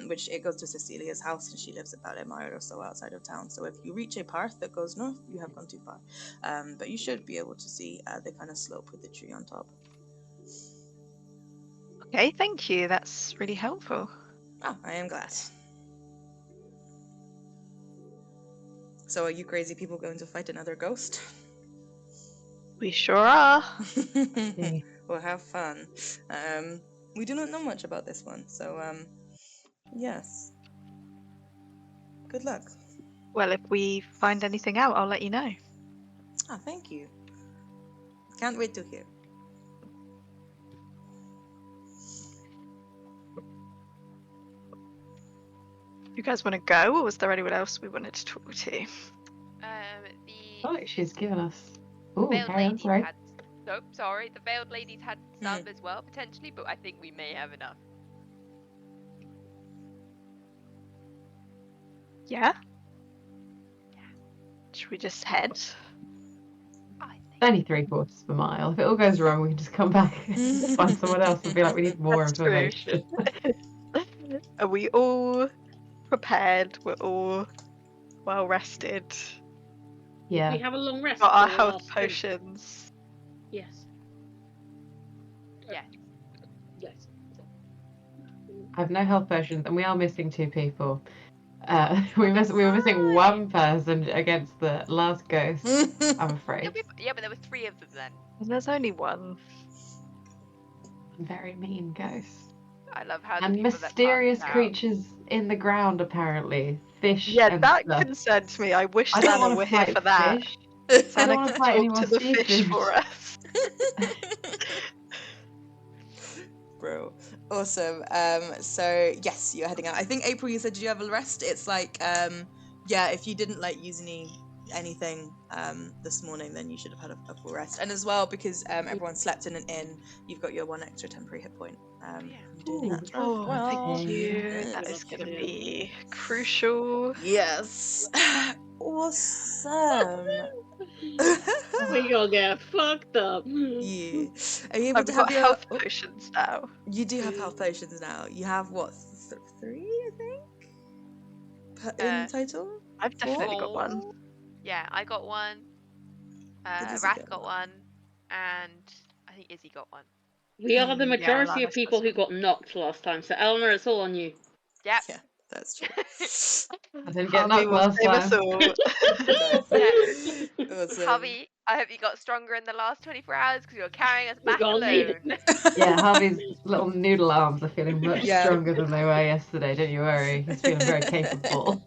which it goes to Cecilia's house, and she lives about a mile or so outside of town. So if you reach a path that goes north, you have gone too far. But you should be able to see the kind of slope with the tree on top. Okay, thank you. That's really helpful. Oh, I am glad. So are you crazy people going to fight another ghost? We sure are. We'll have fun. We do not know much about this one, so yes. Good luck. Well, if we find anything out, I'll let you know. Ah, thank you. Can't wait to hear. You guys want to go, or was there anyone else we wanted to talk to? Oh, she's given us. Oh, Veiled carry on, ladies sorry. had. Nope, sorry. The veiled ladies had some as well potentially, but I think we may have enough. Yeah? Should we just head? I think. Only 3/4 of a mile. If it all goes wrong, we can just come back and find someone else and be like, we need more That's true. information. Are we all prepared? We're all well rested. Yeah. We have a long rest. Got our for the health last sprint. potions. Yes. Yes. Yes. I have no health potions, and we are missing 2 people. We were missing 1 person against the last ghost, I'm afraid. Yeah, but there were 3 of them then. And there's only one. Very mean ghost. I love how the And people that mysterious passed out- creatures in the ground, apparently. Fish Yeah, and that stuff. concerns me. I wish I don't Santa want were to here fight for that. fish. I don't Santa want to could fight any talk more to the sea fish for us. Bro, awesome. So yes, you're heading out. I think April, you said, did you have a rest? It's like yeah, if you didn't like use anything this morning, then you should have had a full rest. And as well, because everyone slept in an inn, you've got your 1 extra temporary hit point. Yeah. From doing that as Oh, well. thank you. Yeah. That is going to be crucial. Yes. Awesome. We gonna get fucked up. Yeah. Are you able I've to got have your health potions now. You do have health potions now. You have what, 3, I think? in total? I've definitely got one. 4. Yeah, I got one. Did Izzy Wrath get got one, and I think Izzy got one. We are the Yeah, majority Lana's of people who got knocked last time, so Eleanor, it's all on you. Yep. Yeah, that's true. I didn't get Harvey knocked will last save us time. all. It was, Harvey, I hope you got stronger in the last 24 hours because you're carrying us We're back gonna need alone. Yeah, Harvey's little noodle arms are feeling much Yeah. stronger than they were yesterday. Don't you worry. He's feeling very capable.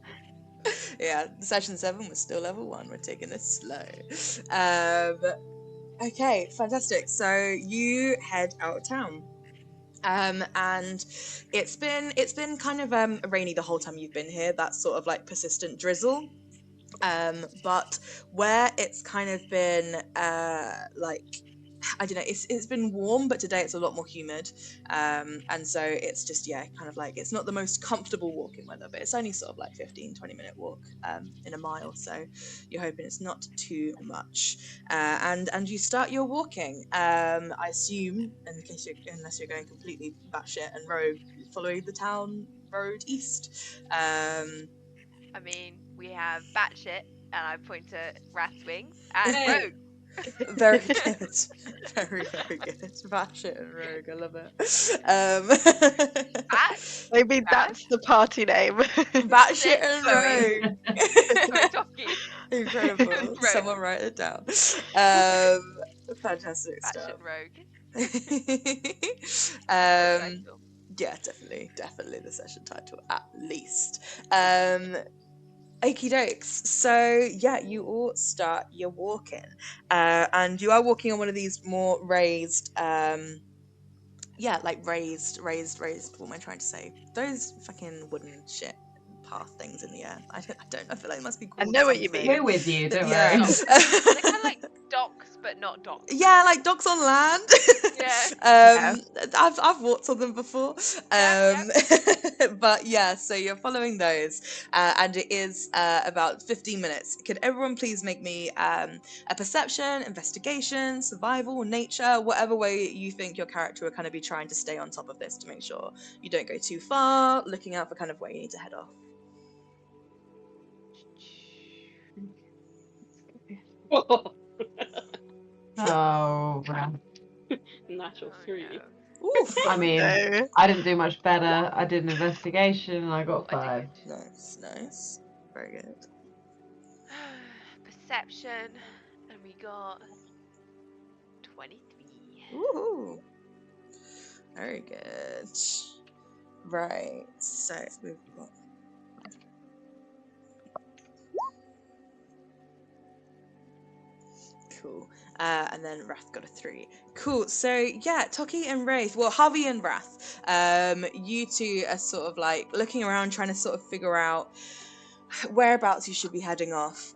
Yeah, session 7 was still level 1. We're taking this slow. Okay, fantastic. So you head out of town. And it's been kind of rainy the whole time you've been here. That sort of like persistent drizzle. But where it's kind of been like, I don't know, it's been warm, but today it's a lot more humid, and so it's just, yeah, kind of like, it's not the most comfortable walking weather, but it's only sort of like 15-20 minute walk in a mile, so you're hoping it's not too much, and you start your walking. I assume, unless you're going completely batshit and rogue, following the town road east. I mean, we have Batshit, and I point to Wrath's wings, and Hey. Rogue. Very good. Very, very good. Batshit and rogue, I love it. Bat, Maybe that's the party name. Batshit and Chloe. rogue. Sorry, Dokie. Incredible. Rogue. Someone write it down. Fantastic Batshit stuff. and Rogue. um, yeah, definitely the session title at least. Okie dokes. So yeah, you all start your walking, and you are walking on one of these more raised, raised. What am I trying to say? Those fucking wooden shit path things in the air. I don't. I feel like it must be I called. know what you something. mean. We're with you, don't Yeah. worry. They're kind of like docks, but not docks. Yeah, like docks on land. Yeah. I've walked on them before. Yeah, But yeah, so you're following those, and it is about 15 minutes. Could everyone please make me a perception, investigation, survival, nature, whatever way you think your character will kind of be trying to stay on top of this to make sure you don't go too far, looking out for kind of where you need to head off. Oh, man. Natural Oh, 3. no. Oof. I mean, No. I didn't do much better. I did an investigation and I got Oh, I 5. Nice. Very good. Perception, and we got 23. Woohoo! Very good. Right, so we've got. Cool. And then Wrath got a 3. Cool. So yeah, Toki and Wraith. Well, Harvey and Wrath. You two are sort of like looking around, trying to sort of figure out whereabouts you should be heading off.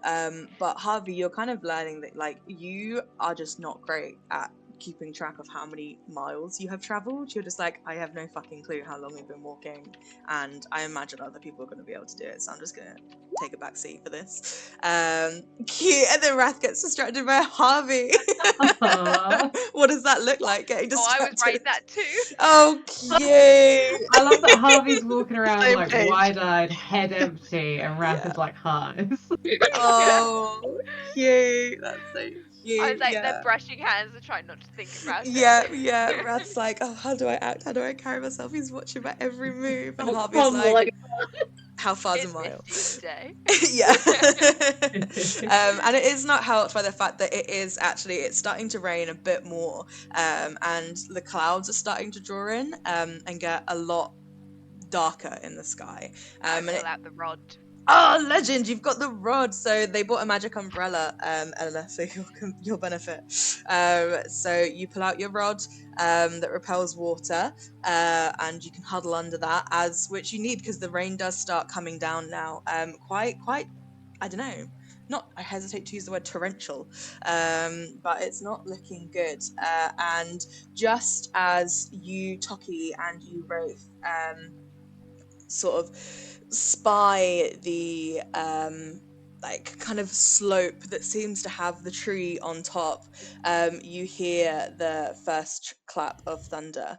But Harvey, you're kind of learning that like you are just not great at keeping track of how many miles you have traveled. You're just like, I have no fucking clue how long we've been walking, and I imagine other people are going to be able to do it, so I'm just going to take a back seat for this. Cute. And then Wrath gets distracted by Harvey. What does that look like, getting Oh, I distracted? was writing that too. Oh, cute. I love that Harvey's walking around Same like page. wide-eyed, head empty, and Wrath Yeah. is like, hi. Oh, cute. That's so cute. I was like, yeah. they're brushing hands and trying not to think about Yeah, it. yeah. Wrath's like, oh, how do I act? How do I carry myself? He's watching my every move. And Oh, Harvey's come on, like, how far's a It's mile? misty today. Yeah. And it is not helped by the fact that it's starting to rain a bit more, and the clouds are starting to draw in, and get a lot darker in the sky. I And pull out the rod. oh, legend! You've got the rod. So they bought a magic umbrella, Eleanor, so you'll benefit. So you pull out your rod that repels water, and you can huddle under that, which you need because the rain does start coming down now. Quite. I don't know. I hesitate to use the word torrential, but it's not looking good. And just as you, Toki, and you, Wraith, sort of spy the like kind of slope that seems to have the tree on top, you hear the first clap of thunder,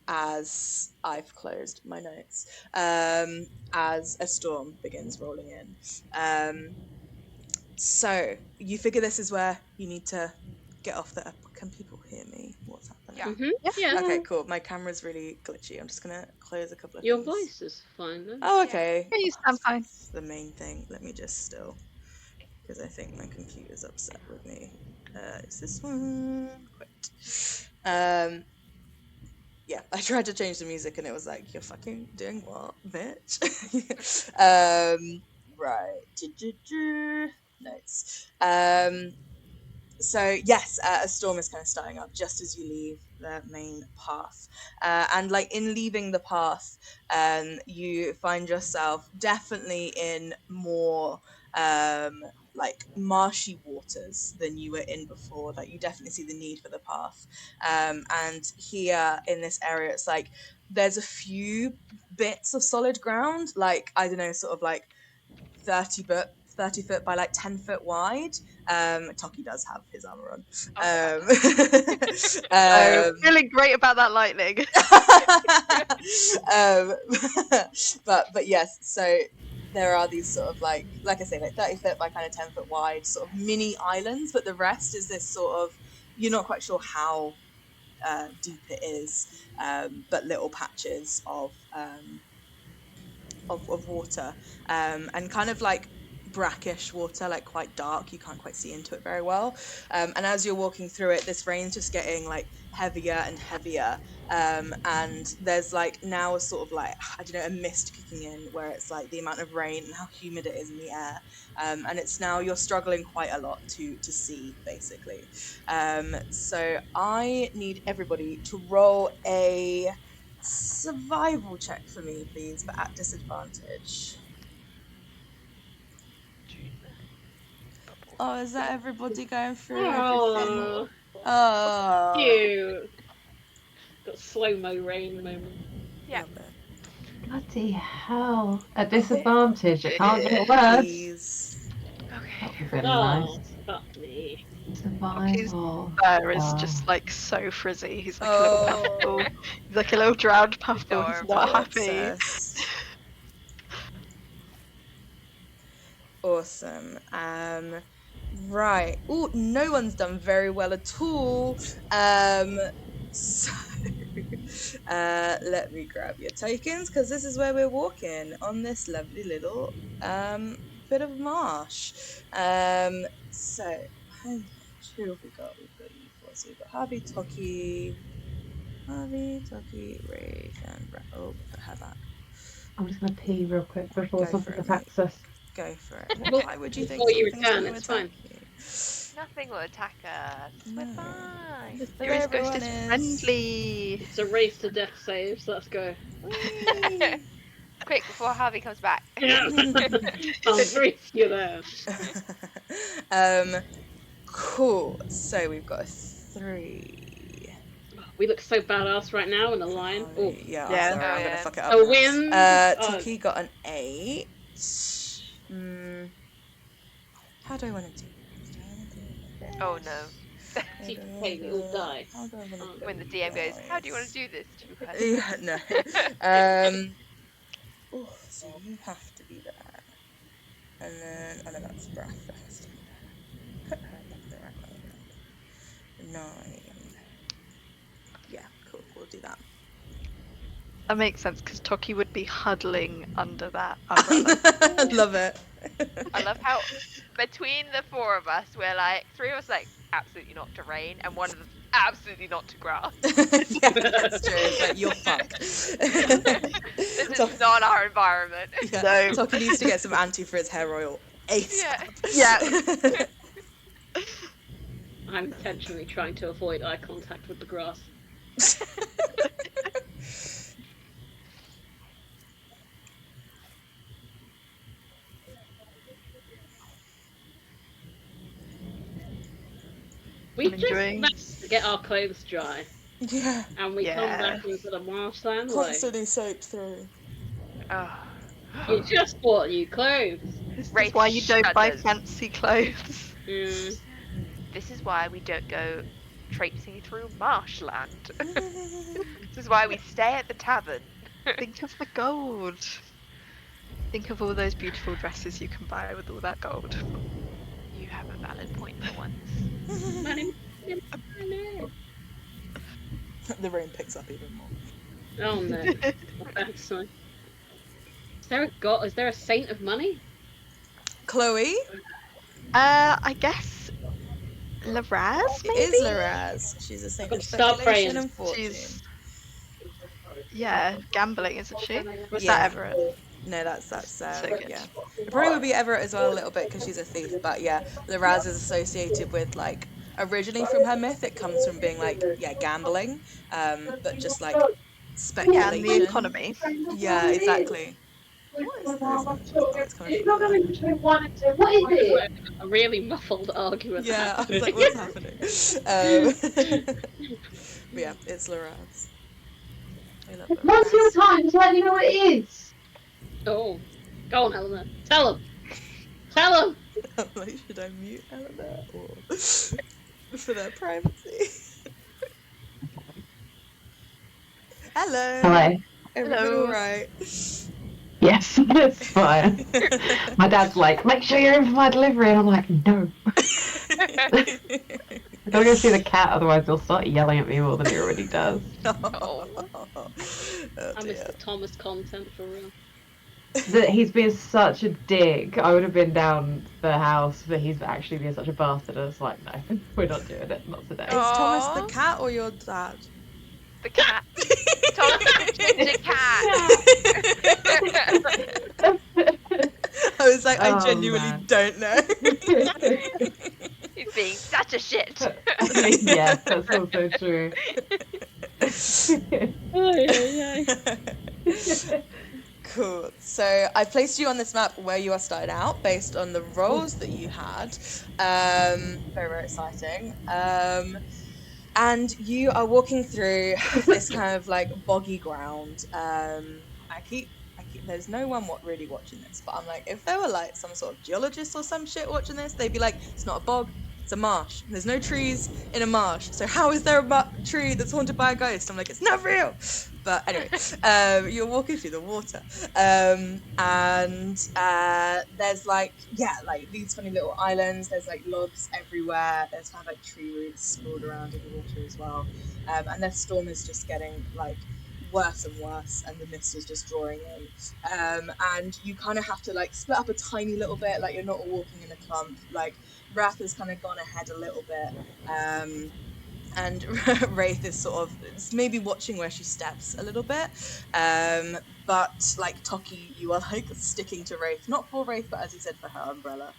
as I've closed my notes, as a storm begins rolling in. So you figure this is where you need to get off the. Can people hear me? What's happening? Yeah. Yeah. Okay, cool. My camera's really glitchy. I'm just gonna close a couple of Your things. voice is fine though. Oh, Yeah. okay. Yeah, you sound fine. That's the main thing. Let me just still, because I think my computer's upset with me. Is this one? Quit. Yeah, I tried to change the music and it was like, you're fucking doing what, bitch? Right. Notes. So yes, a storm is kind of starting up just as you leave the main path, and like in leaving the path, you find yourself definitely in more like marshy waters than you were in before. Like you definitely see the need for the path, and here in this area, it's like there's a few bits of solid ground, like I don't know, sort of like 30 foot by like 10 foot wide. Toki does have his armor on. So feeling great about that lightning. But yes, so there are these sort of like I say, like 30 foot by kind of 10 foot wide sort of mini islands, but the rest is this sort of, you're not quite sure how deep it is, but little patches of water, and kind of like brackish water, like quite dark, you can't quite see into it very well, and as you're walking through it, this rain's just getting like heavier and heavier, and there's like now a sort of like, I don't know, a mist kicking in where it's like the amount of rain and how humid it is in the air, and it's now you're struggling quite a lot to see basically, so I need everybody to roll a survival check for me, please, but at disadvantage. Oh, is that everybody going through everything? Oh, Oh, cute. Got slow-mo rain moment. Yeah. love it. Bloody hell. At disadvantage, it can't get worse. Please. That Okay. would be really Oh, nice. fuck me. Survival. There is Wow. just like so frizzy. He's like a little Oh, puffball. He's like a little drowned puffball. He's Adorable. not happy. obsessed. Awesome. Right. Oh, no one's done very well at all. So let me grab your tokens, because this is where we're walking on this lovely little bit of marsh. So who have we got? We've got you four. So we've got Javi, Toki, Ray, and oh, put her back. I'm just going to pee real quick before Go something for it, attacks us. Go for it. Well, Why would you think before you something's going return, to it's attack fine. you? Nothing will attack us. We're No. fine. The There Spirit Ghost everyone is is. friendly. It's a race to death saves. Let's go. Whee! Quick, before Harvey comes back. Yeah. I'll brief you there. Cool. So we've got a 3. We look so badass right now in a line. Oh, Yeah, Yeah. sorry, Oh, I'm gonna yeah. fuck it up. a win. Oh, Tucky got an 8. How do I want to do this? Do I wanna do it? Oh no. TK, we all die. How do I wanna do When the DM goes, this? how do you want to do this? Do you have Yeah, no. Oh, so you have to be there. And then, oh no, that's Raph that has to be there. Put her in the right way. 9. Yeah, cool, we'll do that. That makes sense because Toki would be huddling under that umbrella. Love it. I love how between the four of us, we're like, 3 of us like absolutely not to rain, and one of them absolutely not to grass. Yeah, that's true. It's like, you're fucked. This is not our environment. Yeah, No. Toki needs to get some anti-frizz hair oil ASAP. Yeah. I'm intentionally trying to avoid eye contact with the grass. We I'm just enjoying- managed to get our clothes dry, Yeah, and we come Yeah. back into the marshland. Like, constantly soaked through. Oh. you just bought new clothes. This Race is why you don't buy shudders. fancy clothes. Mm. This is why we don't go traipsing through marshland. This is why we stay at the tavern. Think of the gold. Think of all those beautiful dresses you can buy with all that gold. You have a valid point for once. Money, money, money. The rain picks up even more. Oh no. That's sorry. Is there a saint of money? Chloe? I guess Laraz, It maybe? is Laraz. She's a saint got of to start speculation praying. and fortune. She's gambling, isn't she? Was Yeah. that Everett? No, that's So good. yeah. It probably would be Everett as well a little bit because she's a thief, but yeah, Laraz is associated with like originally from her myth it comes from being like gambling, but just like speculation. Yeah, and the economy. Yeah, exactly. What is this? Oh, it's coming from there. What is it? A really muffled argument. Yeah, I was happening. like, what's happening? But yeah, it's Laraz. I love Once your Laraz. time, just let me know what it is. Oh, go on, Eleanor. Tell him. Tell him. I'm like, should I mute Eleanor or for their privacy? Hello. Hello. Everything Hello. all right? Yes, it's fine. My dad's like, make sure you're in for my delivery, and I'm like, no. I gotta go see the cat, otherwise he'll start yelling at me more than he already does. Oh, I missed dear. the Thomas content for real. He's been such a dick. I would have been down the house, but he's actually been such a bastard. I was like, no, we're not doing it. Not today. Is Thomas the Aw. cat or your dad? The cat. Thomas the ginger cat. I was like, I Oh, genuinely man. don't know. He's being such a shit. Yes, that's also true. Cool. So I placed you on this map where you are starting out based on the roles that you had. Very, very exciting. And you are walking through this kind of like boggy ground. There's no one really watching this, but I'm like, if there were like some sort of geologist or some shit watching this, they'd be like, it's not a bog, it's a marsh. There's no trees in a marsh, so how is there a tree that's haunted by a ghost? I'm like, it's not real. But anyway, you're walking through the water, and there's like these funny little islands. There's like logs everywhere. There's kind of like tree roots sprawled around in the water as well, and the storm is just getting like worse and worse, and the mist is just drawing in, and you kind of have to like split up a tiny little bit, like you're not all walking in a clump. Like Wrath has kind of gone ahead a little bit, and Wraith is sort of maybe watching where she steps a little bit, but like Toki, you are like sticking to Wraith, not for Wraith, but as you said, for her umbrella.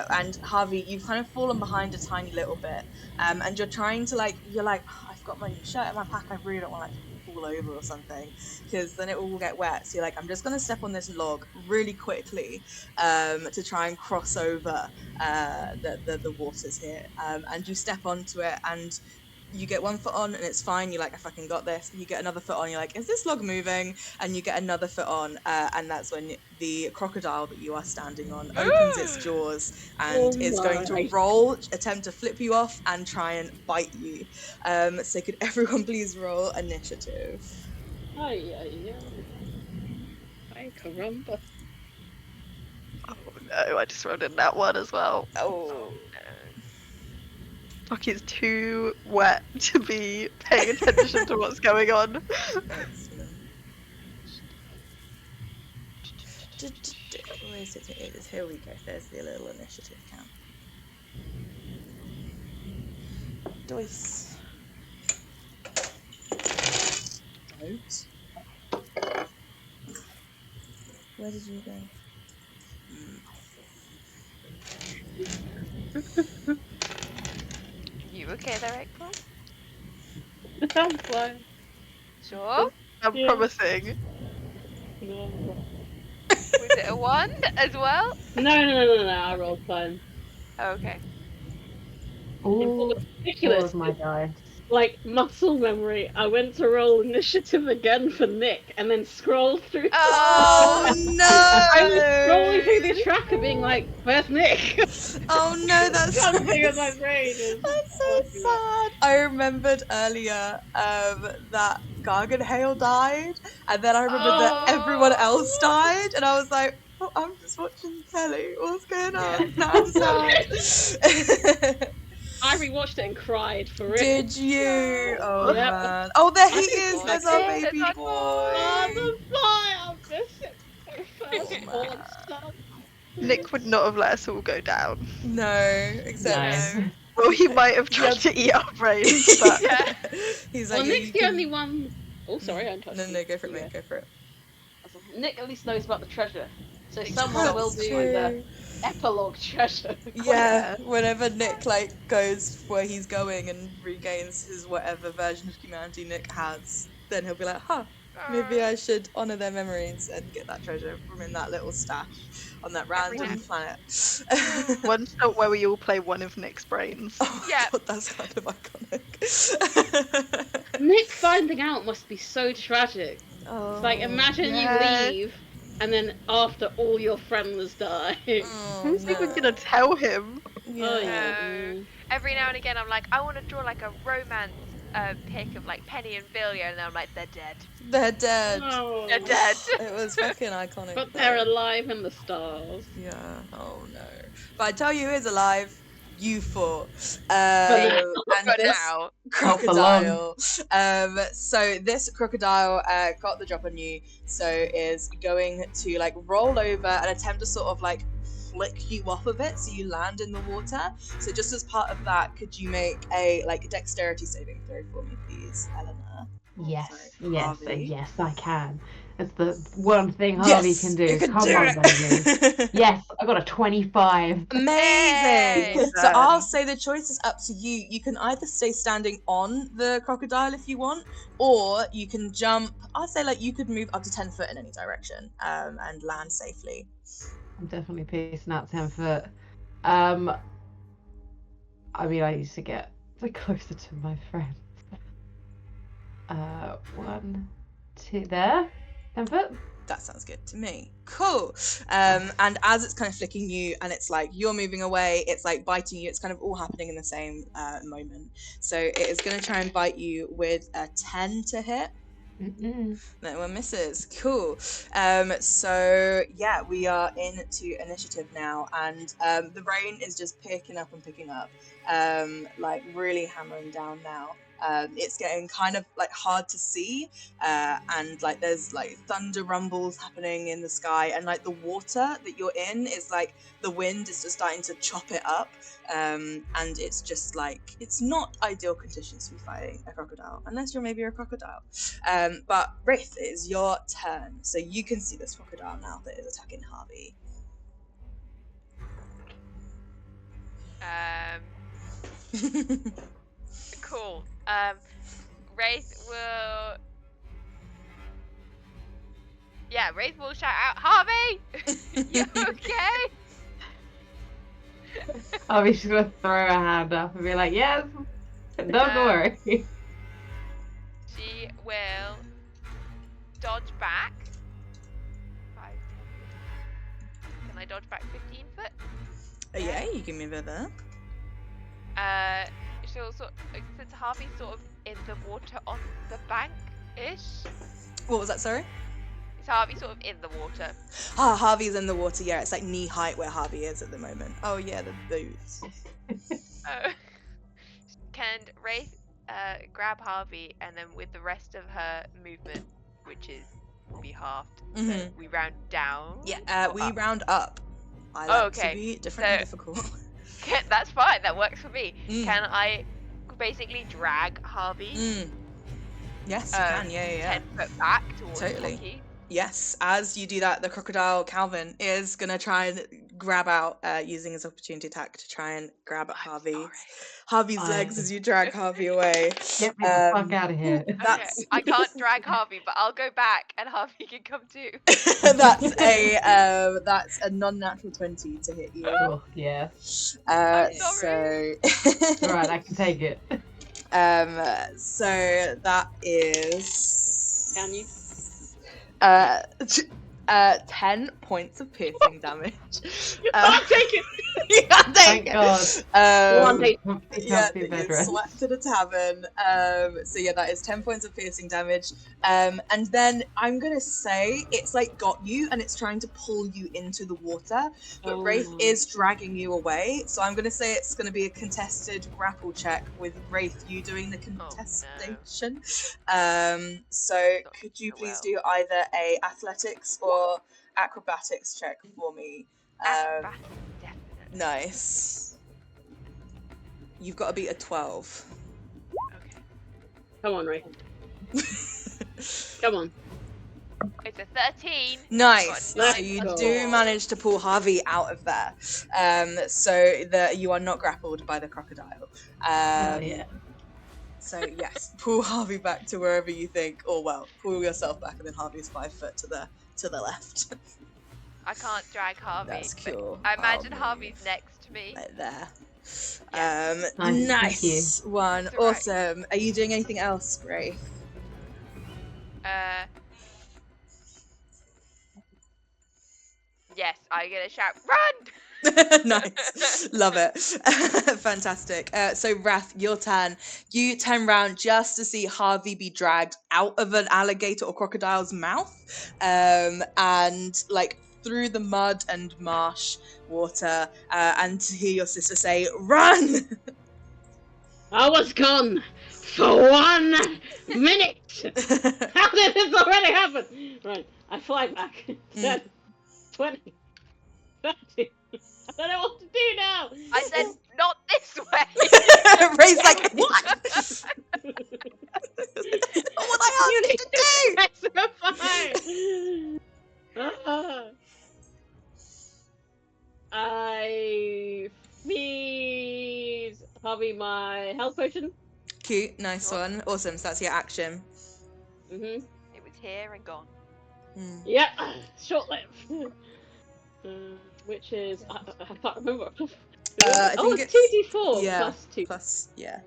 And Javi, you've kind of fallen behind a tiny little bit, and you're trying to you're like, oh, I've got my shirt in my pack, I really don't want to fall over or something, because then it will get wet. So you're like, I'm just going to step on this log really quickly to try and cross over the waters here. And you step onto it, and you get one foot on and it's fine, you're like, I fucking got this. You get another foot on, you're like, is this log moving? And you get another foot on, and that's when the crocodile that you are standing on opens its jaws and is going to attempt to flip you off and try and bite you. So could everyone please roll initiative? Ay, caramba. Oh no, I just rolled in that one as well. Oh, Toki's too wet to be paying attention to what's going on. excellent. Where is it? It is. Here we go. There's the little initiative count. Dice. Note. Where did you go? You okay there, April? I'm fine. Sure. I'm Yeah. promising. No, Was it a 1 as well? no, I rolled fine. Okay. All four Ridiculous. of my dice like muscle memory, I went to roll initiative again for Nick and then scrolled through. Oh I was scrolling no! through the tracker being like, where's Nick? Oh no, that's Something in my brain is that's so fucking up. sad. I remembered earlier that Garganhale died, and then I remembered that everyone else died, and I was like, oh, I'm just watching telly. What's going on? Now I'm sad. I rewatched it and cried for real. Did you? Oh Yep. man. Oh, there he I think is. I There's our did. baby There's boy. our Oh, the boy! I miss it. Oh, man. Nick would not have let us all go down. No, except No. Well, he might have tried to eat our brains, but Yeah. he's Well, like, Nick's you the can- only one. Oh, sorry, I'm touching. No, go for it, mate. Go for it. Nick at least knows about the treasure, so That's someone will do the epilogue treasure. Yeah, whenever Nick goes where he's going and regains his whatever version of humanity Nick has, then he'll be like, huh, maybe I should honour their memories and get that treasure from in that little stash on that random planet. one shot where we all play one of Nick's brains. Oh Yeah. God, that's kind of iconic. Nick finding out must be so tragic. Oh, It's like, imagine yeah. you leave, and then after all your friends die. oh, Who's even no. gonna tell him? Yeah. Oh, No. Every now and again, I'm like, I want to draw like a romance pic of like Penny and Villia, and then I'm like, they're dead. They're dead. Oh. They're dead. It was fucking iconic. But though. they're alive in the stars. Yeah. Oh no. But I tell you, who is alive? You four. now. And But this now, crocodile. So this crocodile got the drop on you. So is going to like roll over and attempt to sort of like flick you off of it, so you land in the water. So just as part of that, could you make a like dexterity saving throw for me, please, Eleanor? Yes, Sorry, yes, Harvey. yes, I can. It's the one thing Harvey Yes, can do. you can Come do on, it. baby. Yes, I got a 25. Amazing. Hey. So I'll say the choice is up to you. You can either stay standing on the crocodile if you want, or you can jump. I'll say like you could move up to 10 foot in any direction and land safely. I'm definitely pacing out 10 foot. I mean, I used to get closer to my friends. 1, 2, there. 10 foot. That sounds good to me. Cool. And as it's kind of flicking you and it's like you're moving away, it's like biting you. It's kind of all happening in the same moment. So it is going to try and bite you with a 10 to hit. That one misses. Cool. So yeah, we are into initiative now, and the rain is just picking up and picking up, like really hammering down now. It's getting kind of like hard to see, and like there's like thunder rumbles happening in the sky, and like the water that you're in is like the wind is just starting to chop it up, and it's just like it's not ideal conditions to be fighting a crocodile, unless you're maybe a crocodile. But Wraith, it is your turn, so you can see this crocodile now that is attacking Harvey. Cool. Wraith will. Yeah, Wraith will shout out, Harvey! You okay? Harvey's just gonna throw her hand up and be like, yes, don't worry. She will dodge back. 5, 10. Can I dodge back 15 foot? Yeah, you can move it there. She'll since Harvey's sort of in the water on the bank-ish. What was that, sorry? Is Harvey sort of in the water? Ah, Harvey's in the water, yeah, it's like knee height where Harvey is at the moment. Oh yeah, the boots. Can Wraith grab Harvey, and then with the rest of her movement, which is will be halved, so we round down? Yeah, we up? round up. I like okay. to be different and So- difficult. That's fine, that works for me. Mm. Can I basically drag Harvey Yes, you can, yeah. 10 foot back towards Totally. Toki? Yes, as you do that, the crocodile Calvin is gonna try and grab out, using his opportunity attack to try and grab at Harvey's legs as you drag Harvey away. Get me the fuck out of here. That's Okay, I can't drag Harvey, but I'll go back and Harvey can come too. that's a non-natural 20 to hit you. Oh, yeah. I'm So Alright, I can take it. So that is. Can you? 10 points of piercing damage. You can't take it. You can't take Thank God. One day. He Yeah, can't be bed you rest. slept at a tavern. So yeah, that is 10 points of piercing damage. And then I'm gonna say it's like got you and it's trying to pull you into the water, but Wraith is dragging you away. So I'm gonna say it's gonna be a contested grapple check with Wraith, you doing the contestation. So could you please do either a athletics or acrobatics check for me? Acrobatics, definitely. Nice. You've got to beat a 12. Okay. Come on, Ray. Come on. It's a 13. Nice. Got a So you nine. do manage to pull Harvey out of there, so that you are not grappled by the crocodile. Yeah. So yes, pull Harvey back to wherever you think, or well, pull yourself back, and then Harvey's 5 foot to the left. I can't drag Harvey. That's but cool. I imagine Harvey. Harvey's next to me. Right there. Yeah. Nice, Nice one. That's all right. Awesome. Are you doing anything else, Ray? Yes, I'm gonna shout, run! Nice. Love it. Fantastic. So Wrath, your turn. You turn round just to see Harvey be dragged out of an alligator or crocodile's mouth, and like through the mud and marsh water, and to hear your sister say, "Run!" I was gone for 1 minute. How did this already happen? Right, I fly back. 10, 20, 30. I don't know what to do now. I said, not this way! Ray's like, "What?" Oh, what I asked you to do. I feed Harvey my health potion. Cute, nice one, awesome. So that's your action. Mhm. It was here and gone. Yeah, short-lived. Which is I can't remember. I think it's 2d4 yeah, plus 2. plus yeah.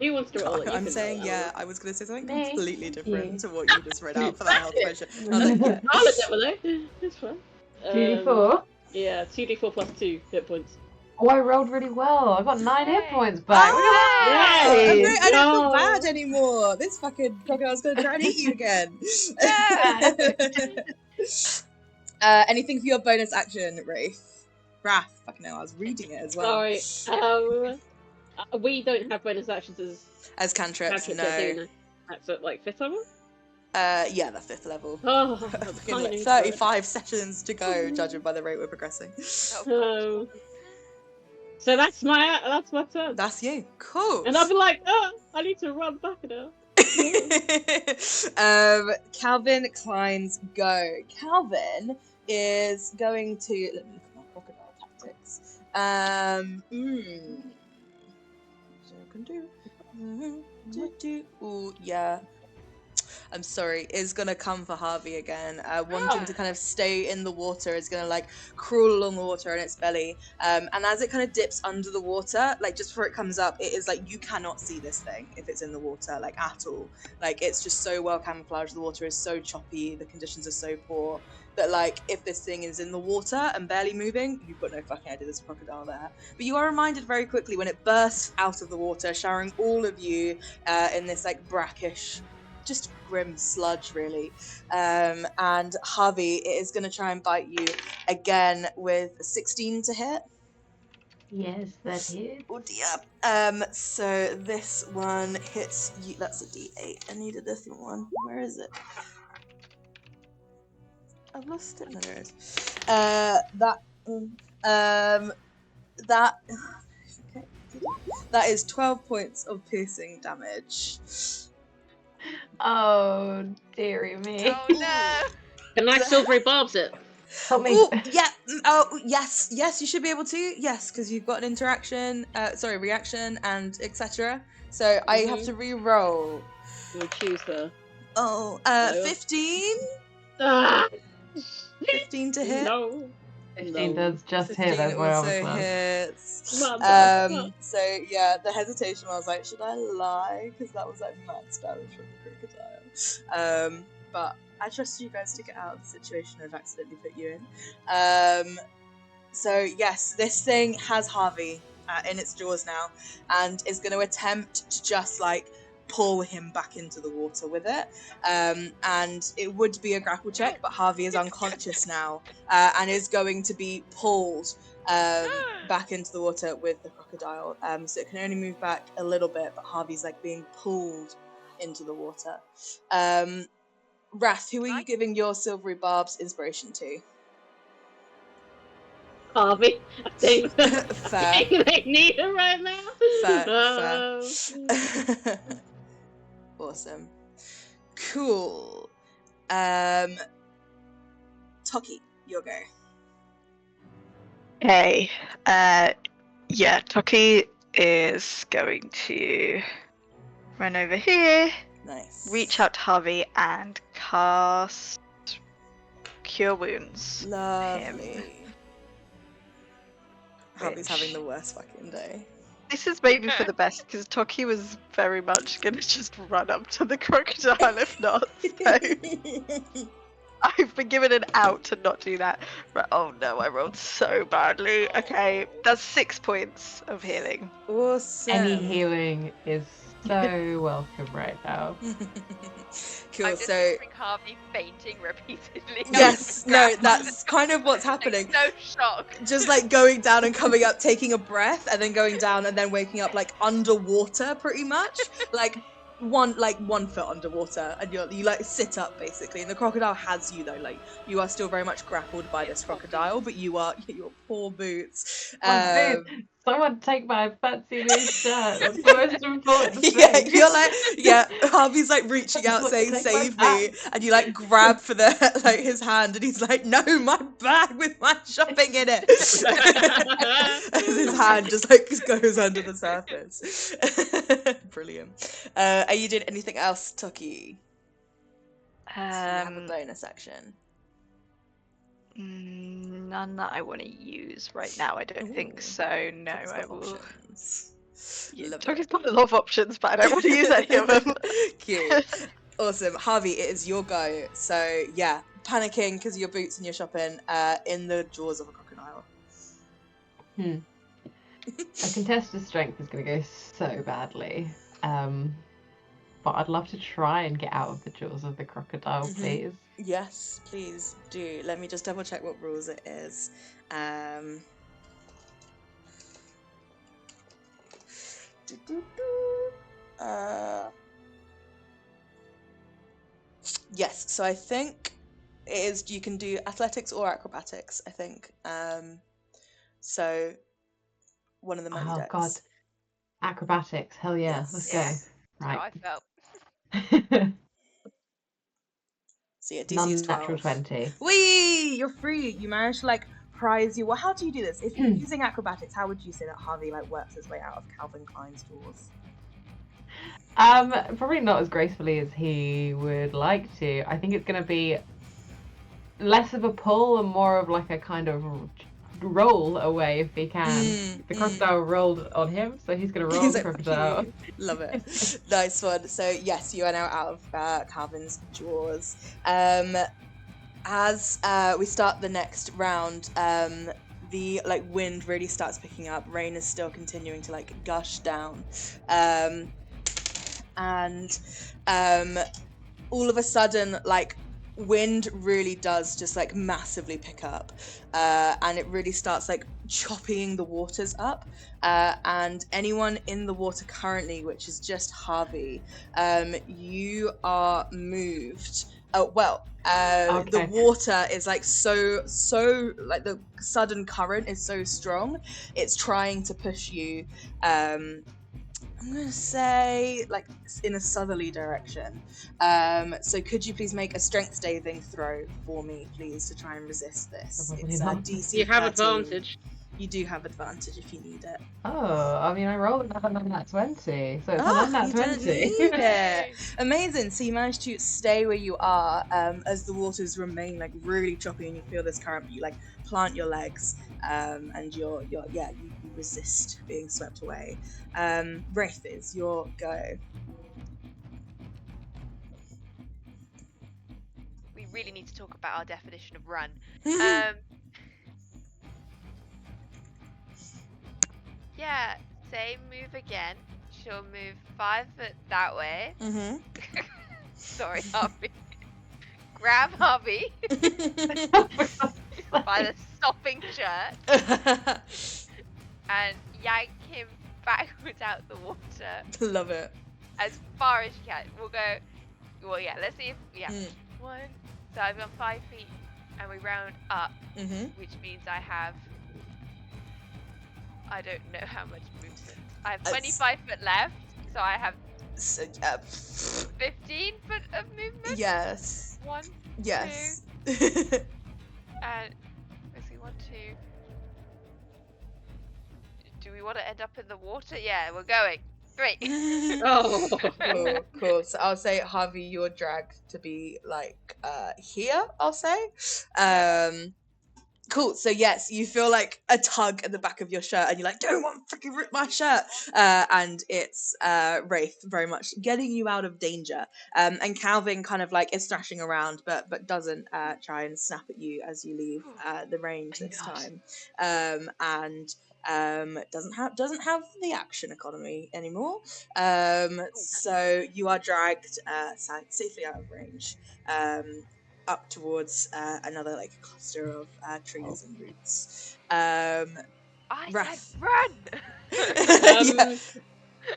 Who wants to roll it? You I'm can saying roll it, yeah. I was gonna say something Me. completely different You. to what you just read out for that health potion. I was like, yeah. I'll let that below. It's fine. 2d4. Yeah, 2d4 plus 2 hit points. Oh, I rolled really well. I got 9 hit Yay. points back. Look at that. Oh, Nice. great. I don't feel No. bad anymore. This fucking crocodile's gonna try and eat you again. Anything for your bonus action, Wraith? Wrath. Fucking hell, I was reading it as well. Sorry. We don't have bonus actions As cantrips, cantrips no. yet, do we? That's at like 5th level? Yeah, the 5th level. Oh, Fucking like tiny 35 sessions to go, judging by the rate we're progressing. bird. So that's my turn. That's you. Cool. And I'll be like, oh, I need to run back now. Calvin Klein's go. Calvin is going to let me look at my crocodile tactics. So I can do. Ooh, yeah. I'm sorry, is gonna come for Harvey again. Wanting to kind of stay in the water, is gonna like crawl along the water on its belly. And as it kind of dips under the water, like just before it comes up, it is like you cannot see this thing if it's in the water, like at all. Like it's just so well camouflaged. The water is so choppy. The conditions are so poor that like if this thing is in the water and barely moving, you've got no fucking idea there's a crocodile there. But you are reminded very quickly when it bursts out of the water, showering all of you in this like brackish, just grim sludge really, and Harvey, it is going to try and bite you again with 16 to hit. Yes, that is. Oh dear. So this one hits you. That's a D8. I need a different one. Where is it? I've lost it. No, there it is. That is 12 points of piercing damage. Oh, dearie me. Oh no! Can I silvery barbs it? Help me. Oh, yeah. Oh, yes. Yes, you should be able to. Yes, because you've got an interaction, reaction, and etc. So I have to re-roll. We'll choose her. Oh, 15? Ah! 15 to hit? No. 16 No. does just 15 hit. That's why I was also like, hits. Well done. So yeah, the hesitation, I was like, should I lie? Because that was like max damage from the crocodile. But I trust you guys to get out of the situation I've accidentally put you in. So yes, this thing has Harvey in its jaws now, and is going to attempt to just like pull him back into the water with it. And it would be a grapple check, but Harvey is unconscious now and is going to be pulled back into the water with the crocodile. So it can only move back a little bit, but Harvey's like being pulled into the water. Wrath, who are you giving your silvery barbs inspiration to? Harvey, I think Fair. they need it right now. Fair. Awesome. Cool. Toki, your go. Okay. Yeah, Toki is going to run over here, Nice. reach out to Harvey, and cast Cure Wounds. Lovely. Harvey's Which- having the worst fucking day. This is maybe for the best, because Toki was very much going to just run up to the crocodile if not. So I've been given an out to not do that. But, oh no, I rolled so badly. Okay, that's 6 points of healing. Awesome. any healing is so welcome right now. Cool. I'm just So picturing Harvey fainting repeatedly. yes, no, that's kind of what's Like, happening. no shock. Just like going down and coming up, taking a breath, and then going down and then waking up like underwater, pretty much. Like one foot underwater, and you like sit up basically. And the crocodile has you though. Like you are still very much grappled by this crocodile, but you are your poor boots. Someone take my fancy new shirt. That's the most important thing. Yeah, you're like, yeah, Harvey's like reaching out Look, saying, take my save me. bag. And you like grab for the like his hand, and he's like, no, my bag with my shopping in it. As his hand just like goes under the surface. Brilliant. Are you doing anything else, Toki? So you have a bonus action. None that I want to use right now. I don't think Ooh. so. No, Toki's I got will. options. Yeah, Love Toki's it. got a lot of options, but I don't want to use any of them. Cute. Awesome. Harvey, it is your go. So, yeah, panicking because of your boots and your shopping in the jaws of a crocodile. A contested strength is going to go so badly. But I'd love to try and get out of the jaws of the crocodile, please. Yes, please do. Let me just double check what rules it is. Yes, so I think it is. You can do athletics or acrobatics. I think. So one of the money Oh decks. god, acrobatics! Hell yeah, let's go. Yes. That's how Right. I felt. So yeah, DC is 12. Non-natural 20. Whee! You're free. You managed to like prize you. Well, how do you do this? If you're using acrobatics, how would you say that Harvey like works his way out of Calvin Klein's doors? Probably not as gracefully as he would like to. I think it's going to be less of a pull and more of like a kind of roll away if he can. The crocodile rolled on him, so he's going to roll He's the like, crocodile. Love it. Nice one. So yes, you are now out of Calvin's jaws. As we start the next round, the like wind really starts picking up. Rain is still continuing to like gush down, and all of a sudden, like wind really does just like massively pick up, and it really starts like chopping the waters up. And anyone in the water currently, which is just Harvey, you are moved. The water is like so like the sudden current is so strong, it's trying to push you. I'm gonna say like in a southerly direction. So could you please make a strength saving throw for me, please, to try and resist this? Probably It's not. DC You have 13. advantage. You do have advantage if you need it. Oh, I mean, I rolled another nat 20, so it's an nat You don't 20. need it. Amazing. So you managed to stay where you are as the waters remain like really choppy and you feel this current, but you like plant your legs and you resist being swept away. Wraith, is your go. We really need to talk about our definition of run. Yeah, same move again. She'll move 5 foot that way. Mm-hmm. Sorry, Harvey. Grab Harvey by the sopping shirt and yank him backwards out the water Love it. as far as you can. We'll go. Well, yeah. Let's see if one. So I've gone 5 feet, and we round up, which means I have. I don't know how much movement. I have 25 foot left, so I have 15 foot of movement. Yes. 1, Yes. 2, and let's see, 1, 2. Do we want to end up in the water? Yeah, we're going. 3. Oh. Cool. So I'll say, Harvey, you're dragged to be like here. I'll say. Cool. So yes, you feel like a tug at the back of your shirt, and you're like, "Don't want to freaking rip my shirt." And it's Wraith very much getting you out of danger. And Calvin kind of like is thrashing around, but doesn't try and snap at you as you leave the range this time. And doesn't have the action economy anymore. So you are dragged safely out of range. Up towards another like cluster of trees and roots. I Raph. said run.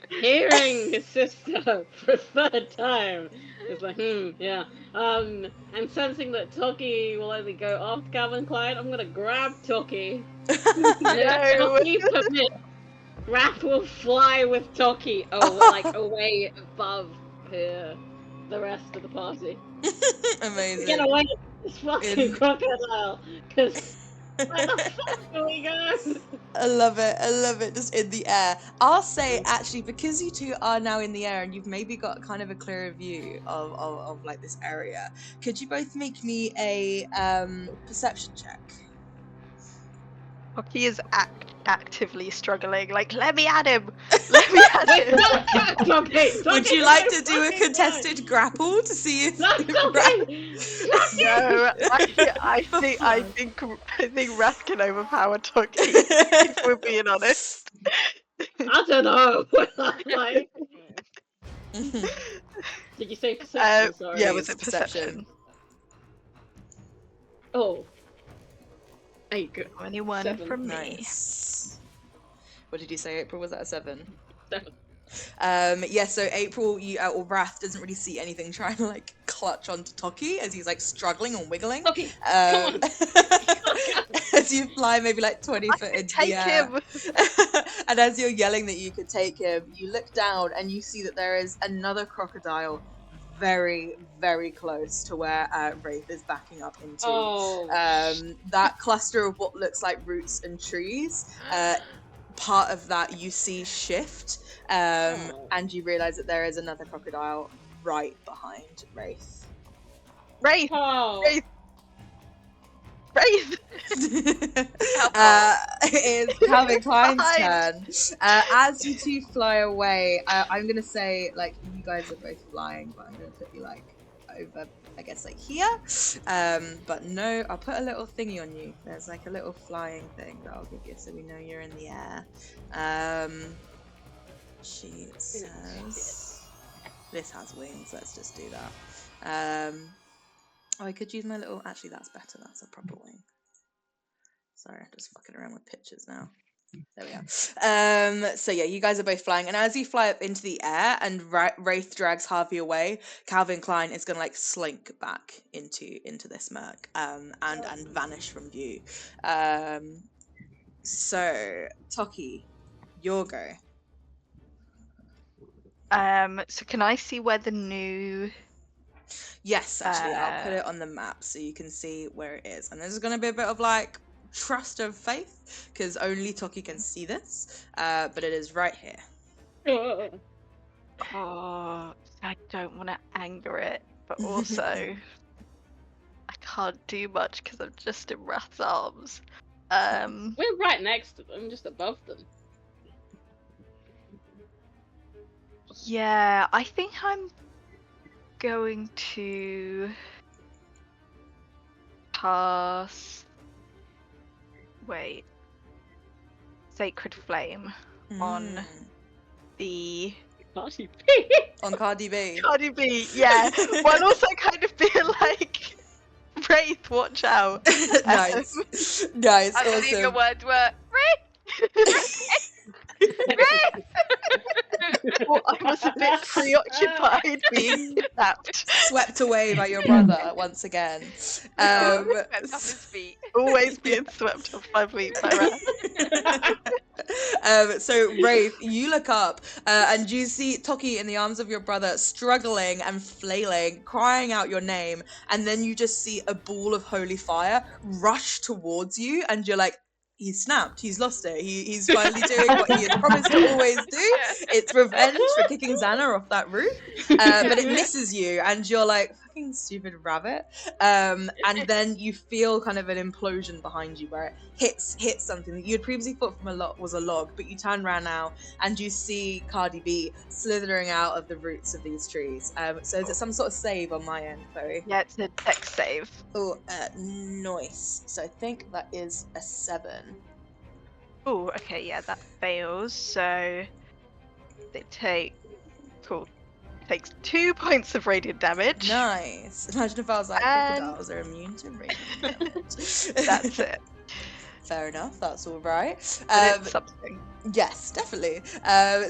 Hearing his sister for a third time, it's like, yeah. And sensing that Toki will only go after Calvin Klein, I'm gonna grab Toki. If Toki permits, Raph will fly with Toki, away above the rest of the party. Amazing. Get away from this fucking crocodile, because where the fuck are we going? I love it, just in the air. I'll say, actually, because you two are now in the air and you've maybe got kind of a clearer view of like this area, could you both make me a perception check? Okie is actively struggling. Like, let me at him. Let me at him. Would you like to do a contested grapple to see if? No, actually, I think Raph can overpower Toki. If we're being honest. I don't know. Did you say perception? Sorry. Yeah, was it perception? Oh. 8 good. 21 7. from me. Nice. What did you say, April? Was that a 7? 7. Yeah, so April, or Wrath doesn't really see anything trying to like clutch onto Toki as he's like struggling and wiggling. Okay, come on. As you fly maybe like 20 foot into the air. Take him. And as you're yelling that you could take him, you look down and you see that there is another crocodile very, very close to where Wraith is backing up into. Oh. That cluster of what looks like roots and trees, part of that you see shift, and you realize that there is another crocodile right behind Wraith. Wraith! Oh. Wraith! Wraith! It is Calvin Klein's turn. As you two fly away, I'm gonna say like you guys are both flying, but I'm gonna put you like over, I guess like here. But no, I'll put a little thingy on you. There's like a little flying thing that I'll give you so we know you're in the air. She says this has wings. Let's just do that. Oh, I could use my little. Actually, that's better. That's a proper wing. Sorry, I'm just fucking around with pictures now. There we are. So yeah, you guys are both flying, and as you fly up into the air, and Wraith drags Harvey away, Calvin Klein is gonna like slink back into this murk, and vanish from view. So Toki, your go. So can I see where the new? Yes, actually, I'll put it on the map so you can see where it is. And there's going to be a bit of like trust of faith, because only Toki can see this, but it is right here. Oh, I don't want to anger it, but also I can't do much because I'm just in Wrath's arms. We're right next to them, just above them. Yeah, I think I'm going to cast. Wait. Sacred Flame on the Party On Cardi B. Cardi B, yeah. While also kind of being like, Wraith, watch out. Nice. Nice, I believe your awesome. words were Wraith! Well, I was a bit preoccupied being snapped. Swept away by your brother once again. Swept off his feet. Always being swept off my feet by Wrath. So Wraith, you look up and you see Toki in the arms of your brother, struggling and flailing, crying out your name, and then you just see a ball of holy fire rush towards you, and you're like, he's snapped, he's lost it, he's finally doing what he had promised to always do. It's revenge for kicking Xana off that roof, but it misses you, and you're like, fucking stupid rabbit. And then you feel kind of an implosion behind you where it hits something that you had previously thought was a log, but you turn around now and you see Cardi B slithering out of the roots of these trees. So is it some sort of save on my end, Chloe? Yeah, it's a dex save. Oh, nice. So I think that is a 7. Oh, okay, yeah, that fails. So they take. Cool. Takes 2 points of radiant damage. Nice. Imagine if I was like, And- crocodiles are immune to radiant damage. That's it. Fair enough, that's all right. But it's something. Yes, definitely.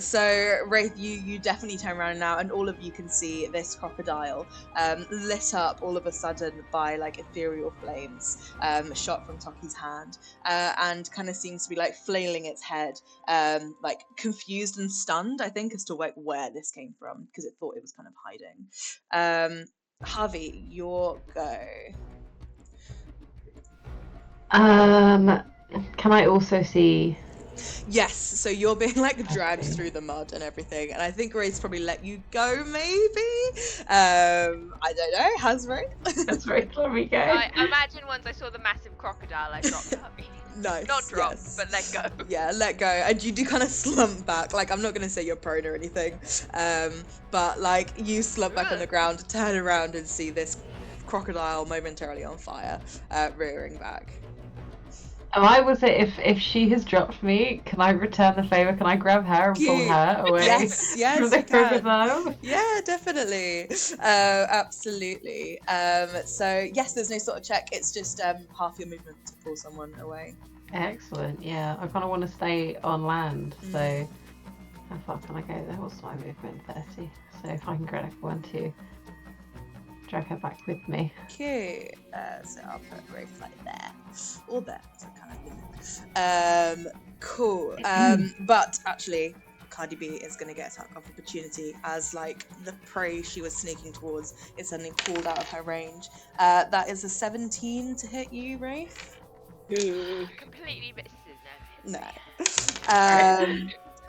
So Wraith, you definitely turn around now, and all of you can see this crocodile lit up all of a sudden by like ethereal flames, shot from Toki's hand, and kind of seems to be like flailing its head, like confused and stunned, I think, as to like where this came from, because it thought it was kind of hiding. Javi, your go. Can I also see? Yes, so you're being like dragged through the mud and everything, and I think Ray's probably let you go, maybe. I don't know. Has Ray? That's right. Let me go. I imagine once I saw the massive crocodile, I dropped Javi. Nice. Not drop, yes. but let go. Yeah, let go, and you do kind of slump back. Like, I'm not gonna say you're prone or anything, but like you slump back on the ground, turn around, and see this crocodile momentarily on fire, rearing back. Am I was it if she has dropped me, can I return the favour? Can I grab her and pull Cute. her away Yes, yes, from the you can. crocodile? Yeah, definitely. Absolutely. So yes, there's no sort of check. It's just half your movement to pull someone away. Excellent. Yeah, I kind of want to stay on land. So how far can I go there? What's my movement? 30. So if I can grab one to drag her back with me. Cute. So I'll put Wraith like there, or there, so kind of thing. Cool. But actually, Cardi B is going to get attack of opportunity as like the prey she was sneaking towards is suddenly pulled out of her range. That is a 17 to hit you, Wraith. Completely misses No.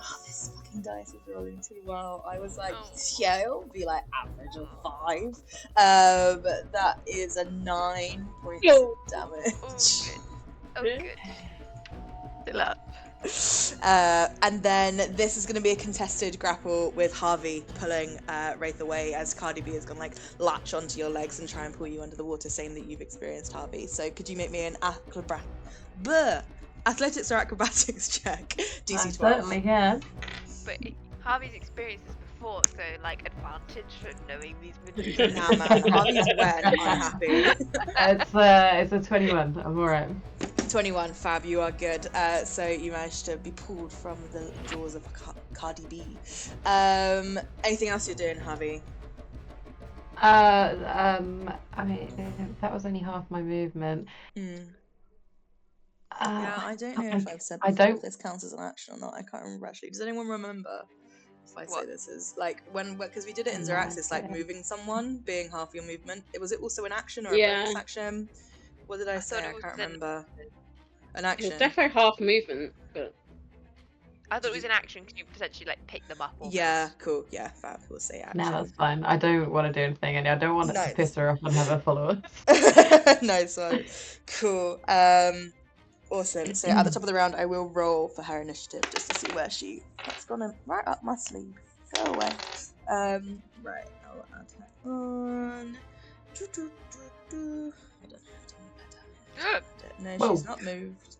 Oh, this fucking dice is rolling too well. I was like, yeah, it'll be like average of 5. That is a 9 points of damage. Oh, good. Still up. And then this is going to be a contested grapple with Harvey pulling Wraith away as Cardi B is going to like latch onto your legs and try and pull you under the water, saying that you've experienced Harvey. So could you make me an athletics or acrobatics check? DC 12. Certainly can. But Harvey's experienced this before, so like advantage for knowing these maneuvers. Nah, man, Harvey's wet and unhappy. It's a 21. I'm alright. 21, fab, you are good. So you managed to be pulled from the jaws of Cardi B. Anything else you're doing, Harvey? I mean, that was only half my movement. Yeah, I don't know if I've said I before don't- if this counts as an action or not. I can't remember actually. Does anyone remember if I say What? this is like because we did it in No, Xeraxis, like okay. moving someone being half your movement. Was it also an action or a Yeah. bonus action? What did I say? thought it I was can't an- remember. an It action. was definitely half movement, but I thought it was an action because you potentially like pick them up. Almost. Yeah, cool. Yeah, fab. We'll say action. No, that's fine. I don't want to do anything, and I don't want it to piss her off and have her follow us. Nice one. Cool. Awesome. So at the top of the round, I will roll for her initiative just to see where that's gone right up my sleeve. Go away. Right. I'll add her on. I don't have to move her down. No, Whoa. she's not moved.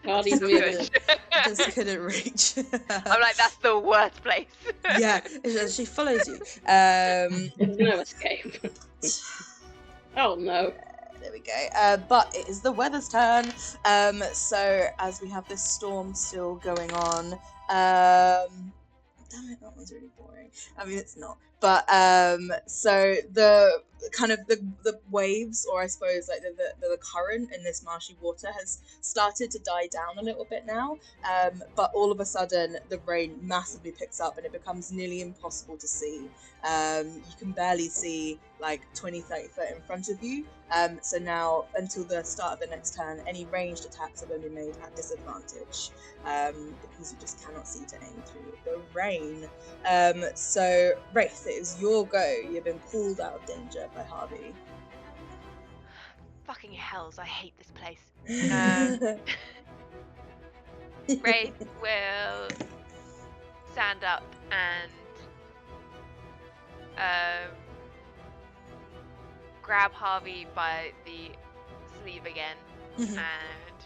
Cardi's moving. Just couldn't reach. I'm like, that's the worst place. Yeah, she follows you. There's no escape. Oh no. There we go. But it is the weather's turn. So as we have this storm still going on, damn it, that one's really boring. I mean, it's not. But so the kind of the waves, or I suppose like the current in this marshy water has started to die down a little bit now. But all of a sudden, the rain massively picks up and it becomes nearly impossible to see. You can barely see like 20, 30 foot in front of you. So now, until the start of the next turn, any ranged attacks are going to be made at disadvantage because you just cannot see to aim through the rain. So, Wraith, it is your go. You've been pulled out of danger by Harvey. Fucking hells, I hate this place. Wraith will stand up and grab Harvey by the sleeve again, Mhm. and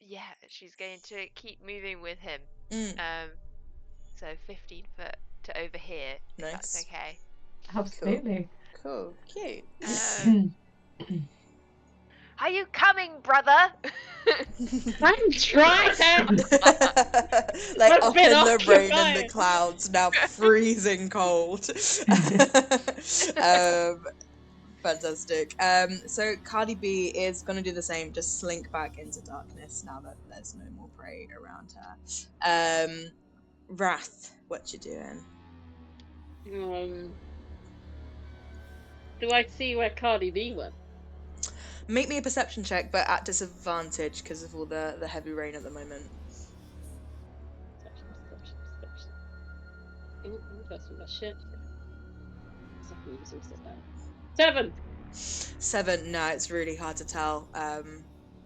yeah, she's going to keep moving with him. So 15 foot to over here, if that's Nice. okay. Absolutely. Cool. Cute. Are you coming, brother? I'm trying. Like I've up been in the rain and the occupied. clouds, now freezing cold. Fantastic. So Cardi B is going to do the same, just slink back into darkness now that there's no more prey around her. Wrath, what you doing? Do I see where Cardi B went? Make me a perception check, but at disadvantage because of all the heavy rain at the moment. First one got shit. Second one was 7. 7. No, it's really hard to tell.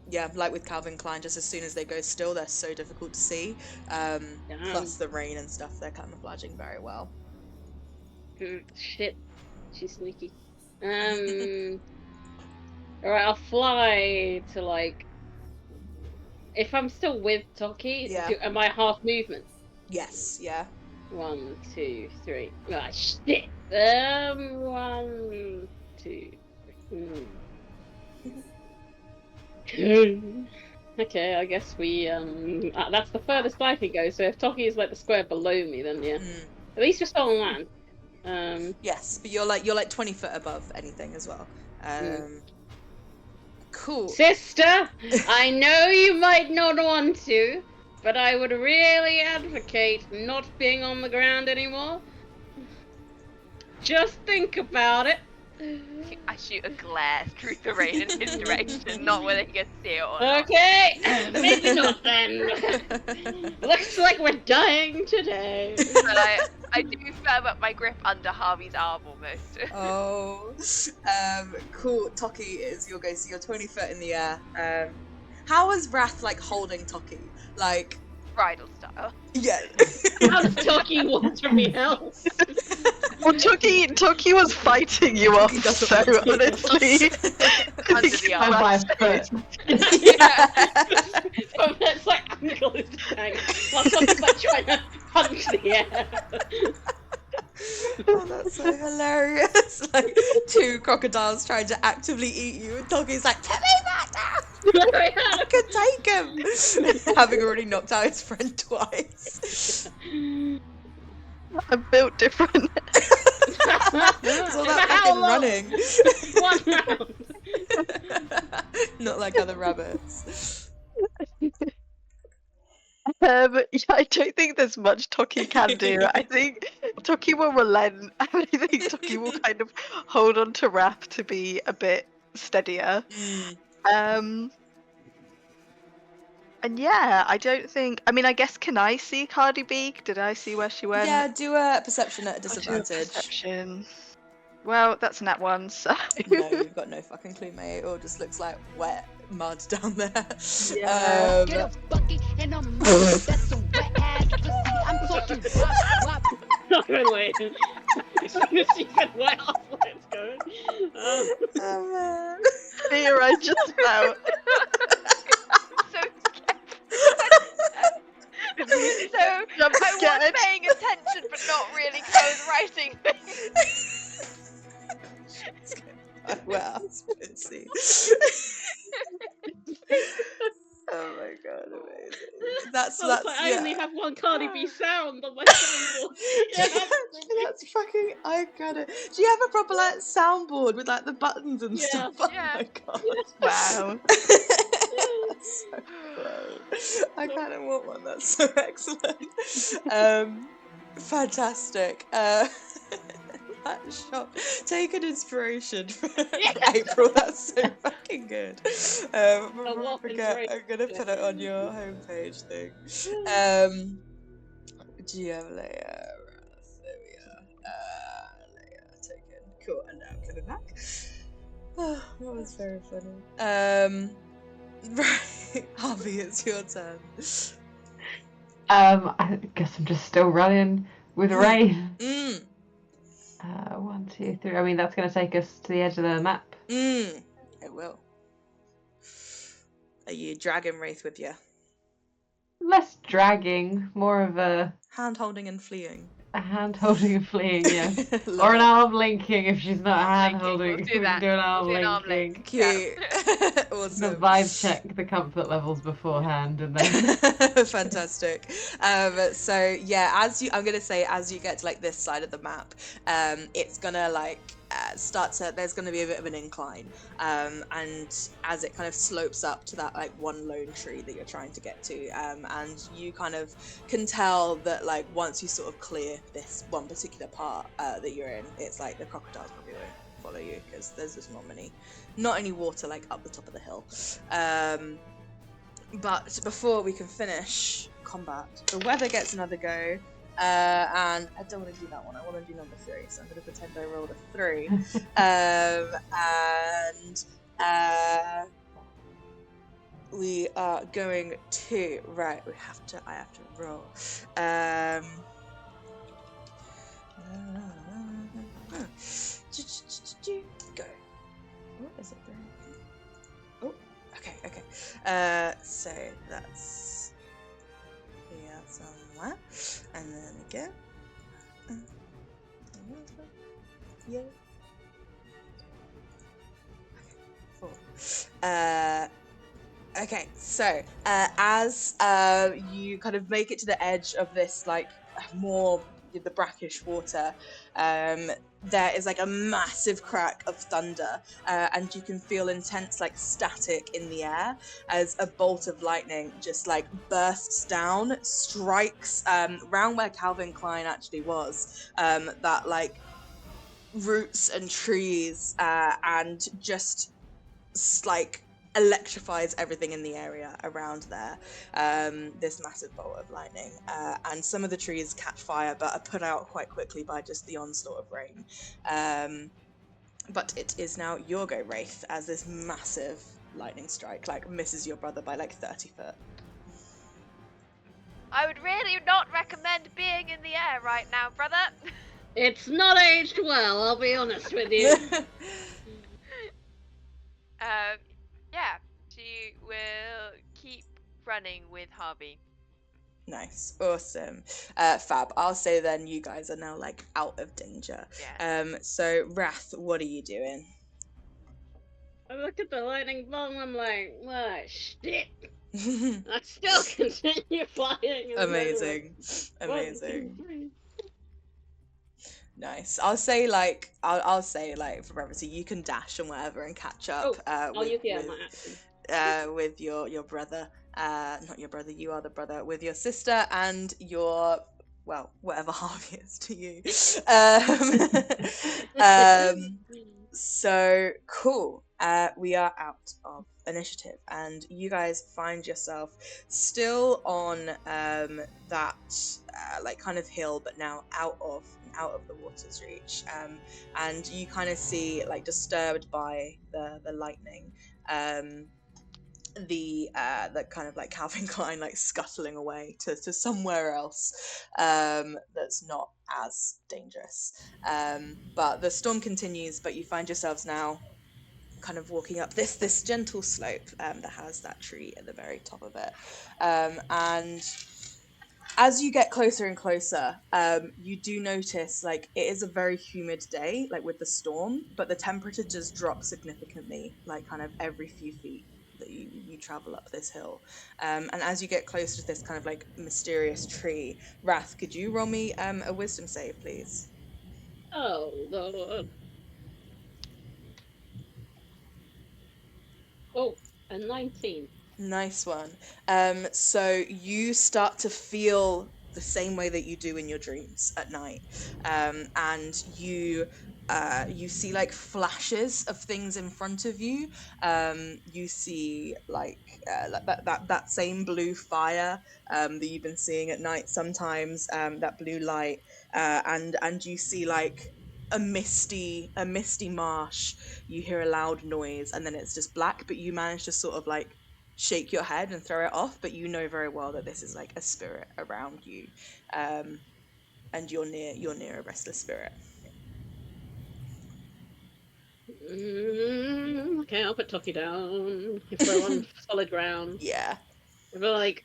Yeah, like with Calvin Klein, just as soon as they go still, they're so difficult to see. Plus the rain and stuff, they're camouflaging very well. Shit. She's sneaky. Alright, I'll fly to like... If I'm still with Toki, Yeah. am I half movement? Yes, yeah. 1, 2, 3. Ah, shit! 1, 2, 3. Okay, I guess we, that's the furthest I can go, so if Toki is like the square below me, then yeah. At least we're still on land. Yes, but you're like 20 foot above anything as well. Cool. Sister, I know you might not want to, but I would really advocate not being on the ground anymore. Just think about it. I shoot a glare through the rain in his direction, not whether he can see it or not. Okay, maybe not then. Looks like we're dying today. But I do firm up my grip under Harvey's arm almost. Oh, cool. Toki is your go. So you're 20 foot in the air. How is Wrath like holding Toki? Like Bridal style. yeah. How does Toki want to be held? Well, Toki was fighting you off, He doesn't so want to be honestly. Under the I'm arm. by a foot. Yeah. It's like ankle is tank. While Toki's like trying to punch the air. Oh, that's so hilarious. Like 2 crocodiles trying to actively eat you, and Toki's like, "Put me back down! I can take him!" Having already knocked out his friend twice. I'm built different. It's all that fucking running. 1 round. Not like other rabbits. Yeah, I don't think there's much Toki can do. I think Toki will relent, and I think Toki will kind of hold on to Wrath to be a bit steadier. And yeah, I don't think. I mean, I guess can I see Cardi B? Did I see where she went? Yeah, do a perception at a I'll do a disadvantage. perception. Well, that's a nat one, so. No, you've got no fucking clue, mate. It all just looks like wet mud down there. Yeah. Get a bucket and a mop. That's some wet ass pussy. I'm talking wop, wop. Not even waiting. As soon as she said wet off, let's go. Oh, man. Fear I just felt. So scared. So I was scared. paying attention, but not really, because I was writing things. Wow, pussy. Oh my god, amazing. That's I only have one Cardi B sound on my soundboard. That's fucking. I got it. Do you have a proper like soundboard with like the buttons and Yeah. stuff? Oh Yeah. my god. Wow. That's so great. I kind of want one. That's so excellent. Fantastic. That shot. Take an inspiration from April. That's so fucking good. what Forget, I'm gonna put it on your homepage thing. Do you have Leia? There we are. Leia taken. Cool. And now I'm coming back. Oh, that was very funny. Right, Harvey, it's your turn. I guess I'm just still running with rain. 1, 2, 3. I mean, that's going to take us to the edge of the map. It will. Are you dragging Wraith with you? Less dragging, more of a Hand holding and fleeing. hand holding and fleeing, yeah. Love Or an it. arm linking if she's not hand Linking, holding. we'll do We can that. do an arm We'll do an arm linking. link. Cute. The Awesome. vibe check the comfort levels beforehand and then Fantastic. So yeah, I'm gonna say as you get to like this side of the map, it's gonna like there's gonna be a bit of an incline, and as it kind of slopes up to that like one lone tree that you're trying to get to, and you kind of can tell that like once you sort of clear this one particular part that you're in, it's like the crocodiles probably won't follow you because there's just not any water like up the top of the hill. But before we can finish combat, the weather gets another go, and I don't want to do that one. I want to do number 3, so I'm going to pretend I rolled a 3. And we are going to I have to roll. Go. What is it doing? Oh, okay. So that's here somewhere, and then again. Yeah. Okay, 4. Okay, so as you kind of make it to the edge of this, like more the brackish water, there is like a massive crack of thunder, and you can feel intense like static in the air as a bolt of lightning just like bursts down, strikes round where Calvin Klein actually was, that like roots and trees, and just like electrifies everything in the area around there. This massive bolt of lightning, and some of the trees catch fire but are put out quite quickly by just the onslaught of rain. But it is now your go, Wraith, as this massive lightning strike like misses your brother by like 30 foot. I would really not recommend being in the air right now, brother. It's not aged well, I'll be honest with you. Yeah, she will keep running with Harvey. Nice, awesome, fab. I'll say then you guys are now like out of danger. Yeah. So Wrath, what are you doing? I look at the lightning bolt and I'm like, what shit. I still continue flying. Amazing. 1, 2, 3. Nice. I'll say like for brevity, you can dash and whatever and catch up. With your brother. Not your brother. You are the brother with your sister and your whatever Harvey is to you. So cool. We are out of initiative, and you guys find yourself still on that like kind of hill, but now out of the water's reach, and you kind of see, like, disturbed by the lightning, the kind of like Calvin Klein, like scuttling away to somewhere else that's not as dangerous. But the storm continues, but you find yourselves now kind of walking up this gentle slope that has that tree at the very top of it, and as you get closer and closer, you do notice, like, it is a very humid day, like with the storm, but the temperature does drop significantly, like kind of every few feet that you travel up this hill. And as you get closer to this kind of like mysterious tree, Wrath, could you roll me a wisdom save, please? Oh, Lord. Oh, a 19. Nice one. So you start to feel the same way that you do in your dreams at night, and you see like flashes of things in front of you. You see like that same blue fire that you've been seeing at night sometimes. That blue light, and you see like a misty marsh. You hear a loud noise, and then it's just black, but you manage to sort of like shake your head and throw it off, but you know very well that this is like a spirit around you, and you're near a restless spirit. Okay, I'll put Toki down. If we're on solid ground. Yeah. We're like,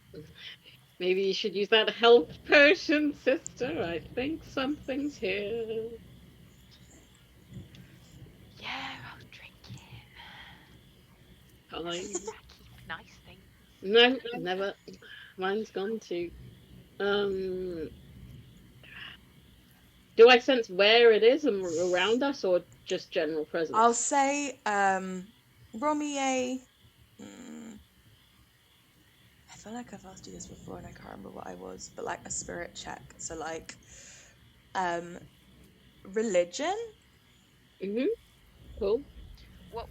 maybe you should use that health potion, sister. I think something's here. Yeah, I'll drink it. Fine. I keep nice things. No, never. Mine's gone too. Do I sense where it is and around us, or just general presence? I'll say roll me a I feel like I've asked you this before and I can't remember what I was, but like a spirit check, so like religion. Cool. What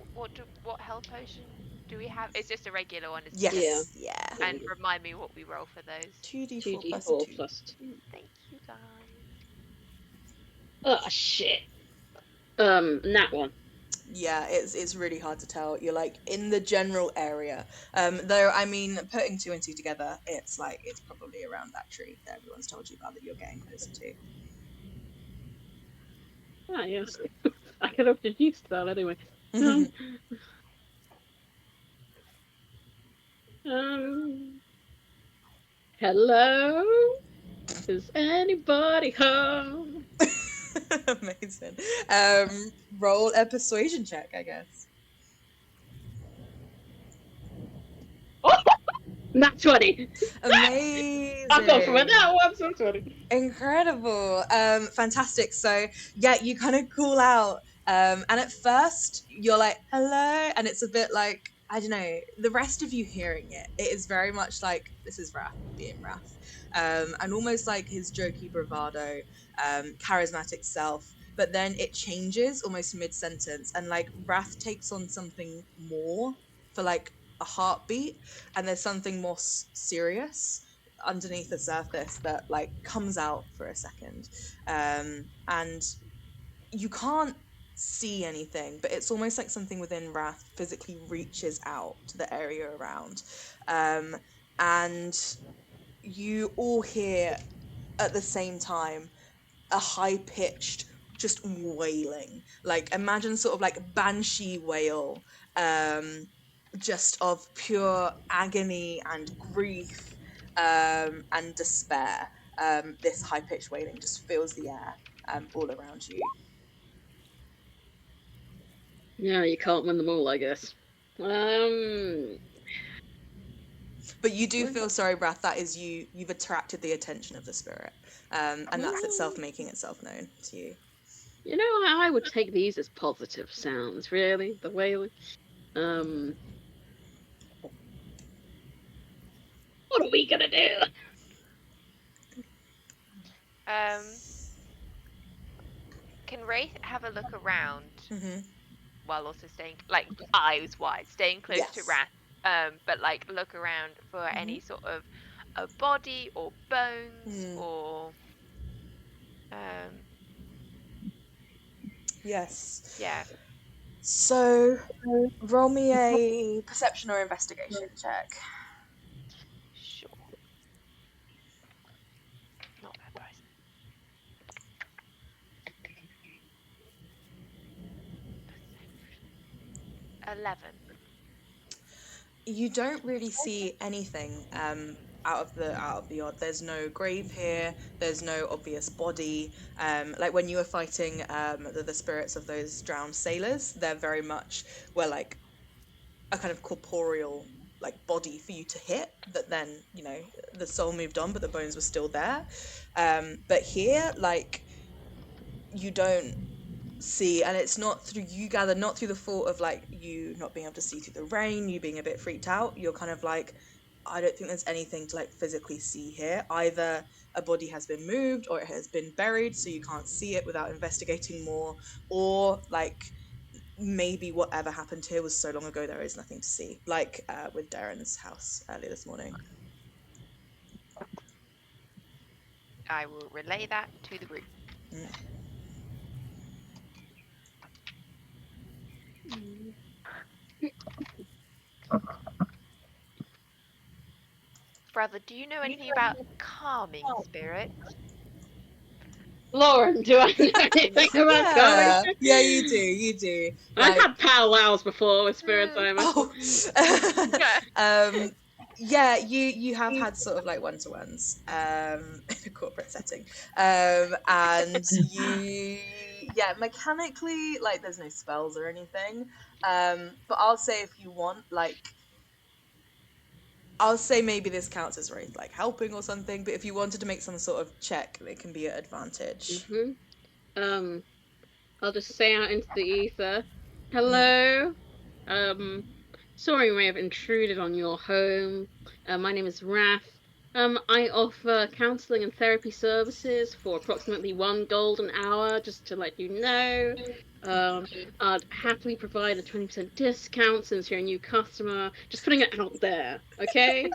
health potion do we have? It's just a regular one, isn't Yes. it? Yeah. And remind me what we roll for those. 2d4 plus 2d4 2. plus 2. Thank you, guys. Oh shit. Nat one. Yeah, it's really hard to tell. You're like in the general area. Though I mean, putting two and two together, it's like it's probably around that tree that everyone's told you about that you're getting closer to. Ah, yes. I could have deduced that anyway. Hello? Is anybody home? Amazing. Roll a persuasion check, I guess. Oh! Nat 20. Amazing. I've gone from a nat 1 to a 20. Incredible. Fantastic. So yeah, you kind of call out, and at first you're like, hello, and it's a bit like, I don't know, the rest of you hearing it, it is very much like, this is Wrath being Wrath, and almost like his jokey bravado, charismatic self, but then it changes almost mid-sentence, and like Wrath takes on something more for like a heartbeat, and there's something more serious underneath the surface that like comes out for a second, and you can't see anything, but it's almost like something within Wrath physically reaches out to the area around, and you all hear at the same time a high-pitched just wailing, like imagine sort of like banshee wail, just of pure agony and grief, and despair. This high-pitched wailing just fills the air all around you. Yeah, you can't win them all, I guess. But you do feel sorry, Brath, that is you've attracted the attention of the spirit, and that's itself making itself known to you. You know, I would take these as positive sounds, really, the wailing. What are we gonna do? Can Wraith have a look around? Mm-hmm. while also staying like eyes wide, staying close to Yes. Wrath, but like look around for any sort of a body or bones or um Yes. yeah, So roll me a perception or investigation check. sure. Not bad dice. 11. You don't really see anything out of the odd. There's no grave here. There's no obvious body. Like when you were fighting the spirits of those drowned sailors, they're very much were like a kind of corporeal like body for you to hit. That then the soul moved on, but the bones were still there. But here, like you don't see, and it's not through, you gather, not through the fault of like you not being able to see through the rain, you being a bit freaked out. You're kind of like, I don't think there's anything to like physically see here. Either a body has been moved or it has been buried, so you can't see it without investigating more, or like maybe whatever happened here was so long ago there is nothing to see, like with Darren's house earlier this morning. I will relay that to the group. Brother, do you know anything about calming spirits? Lauren, do I know anything about calming? Yeah, you do. I've had powwows before with spirits, I imagine. Yeah, you have had sort of like one-to-ones in a corporate setting, and mechanically, like there's no spells or anything, but I'll say if you want, like I'll say maybe this counts as like helping or something, but if you wanted to make some sort of check, it can be an advantage. I'll just say out into the ether, hello, sorry we may have intruded on your home. My name is Raph. I offer counselling and therapy services for approximately $1 an hour, just to let you know. I'd happily provide a 20% discount since you're a new customer. Just putting it out there, okay?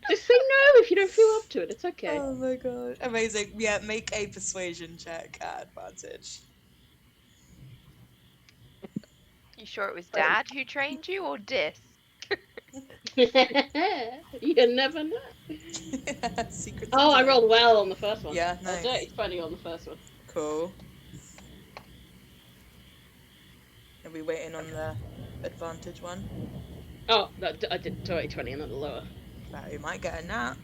Just say no if you don't feel up to it. It's okay. Oh my god, amazing! Yeah, make a persuasion check at advantage. You sure it was Dad who trained you or Dis? You never know. Secret. Oh, I rolled well on the first one. Yeah, nice. Dirty 20 on the first one. Cool. Are we waiting on the advantage one? Oh, no, I did dirty 20 and then the lower. Well, you might get a nat.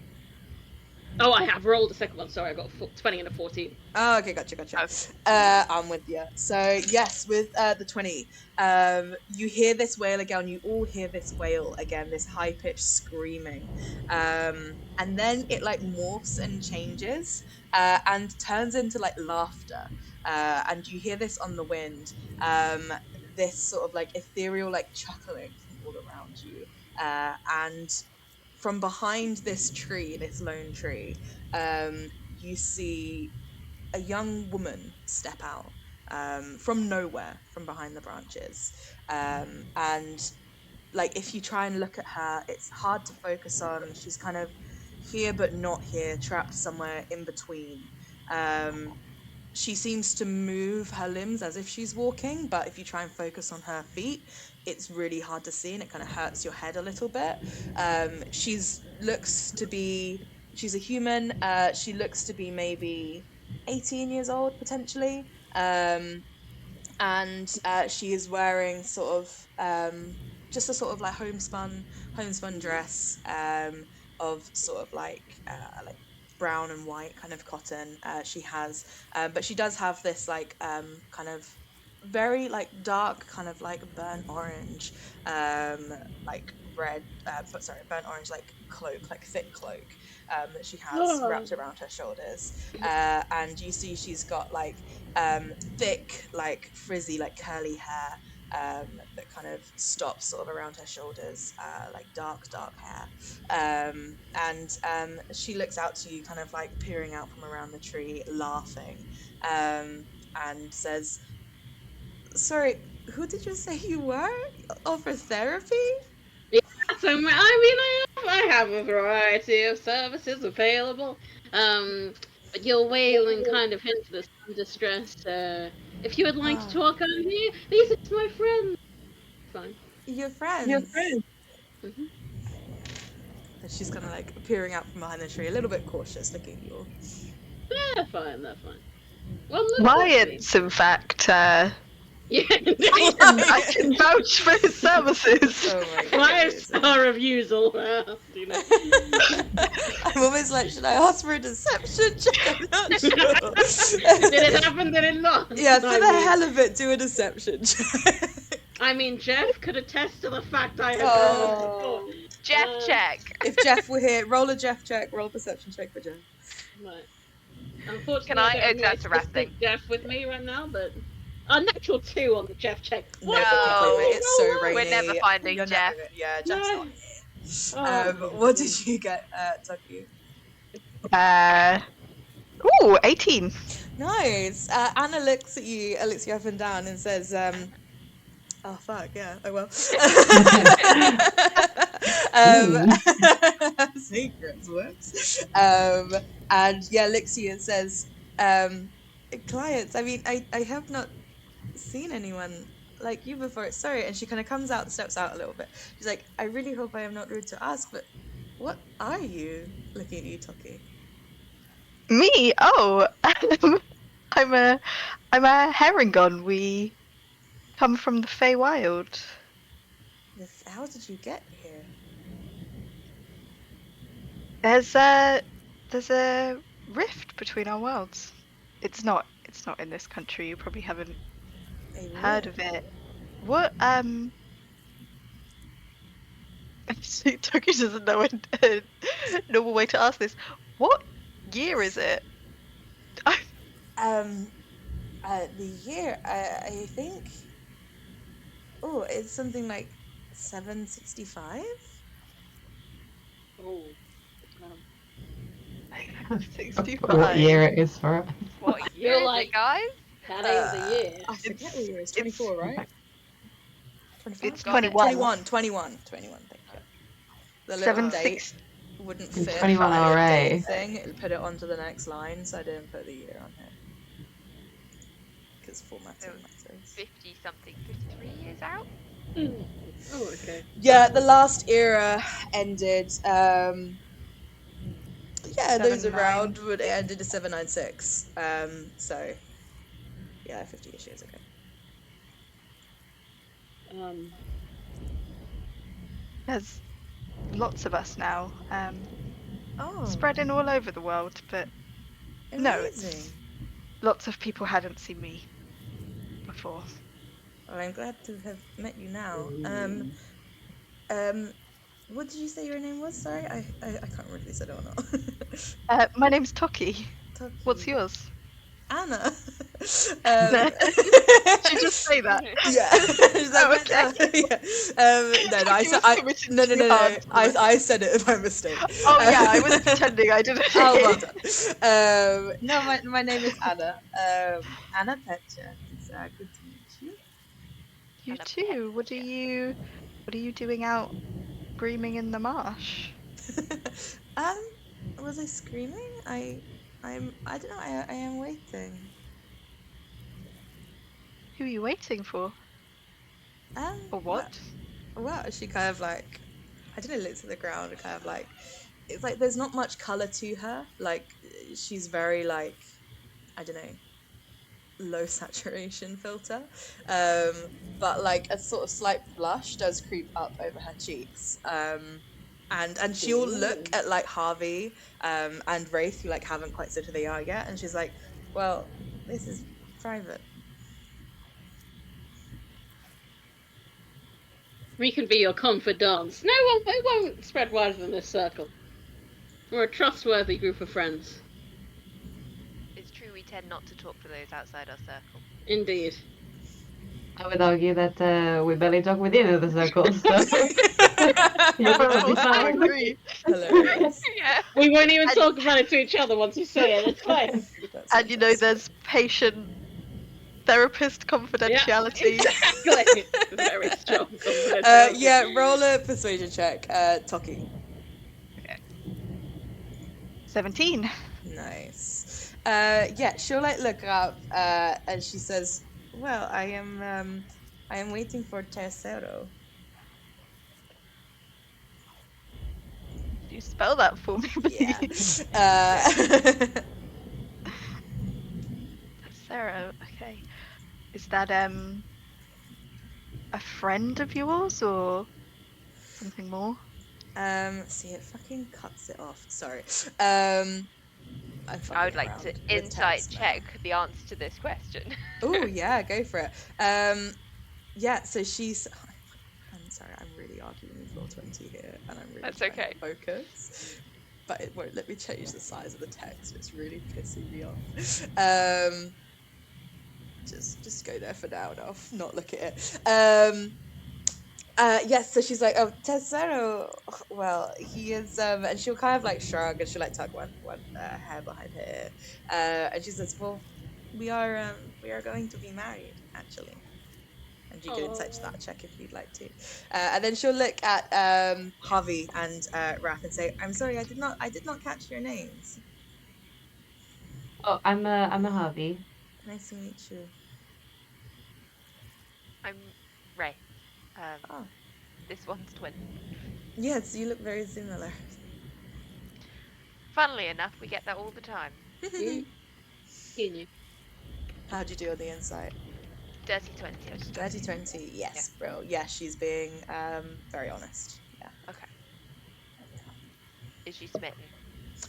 Oh, I have rolled the second one. Sorry, I got 20 and a 14. Oh, okay, gotcha. I'm with you. So yes, with the 20, you hear this wail again. You all hear this wail again. This high-pitched screaming, and then it like morphs and changes and turns into like laughter. And you hear this on the wind. This sort of like ethereal like chuckling from all around you, and from behind this tree, this lone tree, you see a young woman step out from nowhere, from behind the branches. And like if you try and look at her, it's hard to focus on. She's kind of here but not here, trapped somewhere in between. She seems to move her limbs as if she's walking, but if you try and focus on her feet, it's really hard to see and it kind of hurts your head a little bit. She's a human. She looks to be maybe 18 years old potentially. And she is wearing sort of just a sort of like homespun dress of sort of like brown and white kind of cotton. She has, but she does have this like kind of very like dark kind of like burnt orange, like red, burnt orange like cloak, like thick cloak that she has wrapped around her shoulders. And you see she's got like thick, like frizzy, like curly hair that kind of stops sort of around her shoulders, like dark hair. And she looks out to you, kind of like peering out from around the tree, laughing, and says, "Sorry, Who did you say you were? Offer therapy? So I have a variety of services available. But your wailing kind of hinted at some distress. If you would like to talk, I'm here. These are my friends. Fine. Your friends. Mhm. And she's kind of like peering out from behind the tree, a little bit cautious, looking at you all. They're fine. Well, look, Lions, in fact. Yeah, I can vouch for his services. Oh my god. 5-star reviews all around. You know. I'm almost like, should I ask for a deception check? I'm not sure. Did it happen? Did it not? Yeah, for the hell of it, do a deception check. I mean, Jeff could attest to the fact I have Oh. Jeff check. If Jeff were here, roll a Jeff check, roll a perception check for Jeff. Right. Unfortunately, Can I- don't have that's my harassing. assistant Jeff with me right now, but a natural 2 on the Jeff check. No, No. technically, mate, it's so rainy. We're never finding You're Jeff. never- yeah, Jeff's No. not here. Oh. What did you get, Tucky? 18. Nice. Anna looks at you up and down and says, "Oh fuck, yeah, I will." Secrets works. And yeah, looks at you and says, "Clients. I mean, I have not seen anyone like you before. Sorry." And she kind of comes out, steps out a little bit. She's like, "I really hope I am not rude to ask, but what are you?" Looking at you, Toki. Me? Oh, I'm a herringon. We come from the Feywild. How did you get here? There's a rift between our worlds. It's not in this country. You probably haven't heard of it. What Toki doesn't know a normal way to ask this. What year is it? The year, I think. Oh, it's something like 765. Oh. 65. What year it is for it? What You're year is like- it, guys? That ain't the year. I forget what year it's 24, right? 25? It's Got it. 21. 21, thank you. The little Seven date six. wouldn't In fit 21 on the RA. date thing. It'll put it onto the next line, so I didn't put the year on here. Because formatting matters. 50 something, 53 years out? Oh, okay. Yeah, the last era ended. Yeah, those 79. around would it ended in 796. So yeah, 50-ish years ago. There's lots of us now, Oh, spreading all over the world, but no, amazing. lots of people hadn't seen me before. Well, I'm glad to have met you now. What did you say your name was? Sorry, I can't remember if you said it or not. My name's Toki. Toki. What's yours? Anna. Did you just say that? Yeah. She's like, Oh, okay. yeah. No, I You said were committing no. too hard to that. I said it by mistake. Oh yeah, I was pretending I didn't hear. Oh, well done. No, my name is Anna. Anna Petcha. It's good to meet you. You Anna too. What are you doing out screaming in the marsh? Was I screaming? I don't know. I am waiting. Who are you waiting for? Or what? Well, she kind of like, I don't know, looks at the ground and kind of like, it's like there's not much color to her. Like she's very like, I don't know, low saturation filter. But like a sort of slight blush does creep up over her cheeks. And she'll look at like Harvey and Wraith, who like haven't quite said who they are yet, and she's like, well, this is private. We can be your confidants. No one, it won't spread wider than this circle. We're a trustworthy group of friends. It's true we tend not to talk to those outside our circle. Indeed. I would argue that we barely talk within the circle, so you're probably I fine. agree. Hilarious. Yeah. We won't even talk about it to each other once you say it. It's fine. That's And you know, fantastic. there's patient therapist confidentiality. Yeah, exactly. Very strong confidentiality. Yeah, roll a persuasion check, Toki. 17. Nice. Yeah, she'll like look up, and she says, "Well, I am waiting for Tercero." Do you spell that for me, Yeah. please? Sarah, okay. Is that a friend of yours or something more? See, it fucking cuts it off. Sorry. I'm I fucking would like around to with insight text now. check the answer to this question. Oh yeah, go for it. Yeah. So she's. I'm sorry, I'm really arguing with roll 20 here, and I'm really That's trying okay. to focus, but it won't let me change the size of the text. It's really pissing me off. Just go there for now and I'll not look at it. Yes, so she's like, oh, Tesoro, well, he is, and she'll kind of like shrug and she'll like tuck one hair behind her ear, and she says, well, we are going to be married, actually. And you can insight to that check if you'd like to. And then she'll look at Javi and Raph and say, I'm sorry, I did not catch your names. Oh, I'm a Harvey. Nice to meet you. I'm Ray. Oh, This one's twin. yes, you look very similar. Funnily enough, we get that all the time. Continue. How'd you do on the insight? Dirty 20. I just Dirty 20, yes, bro. Yeah, she's being very honest. Yeah. Okay. Is she smitten?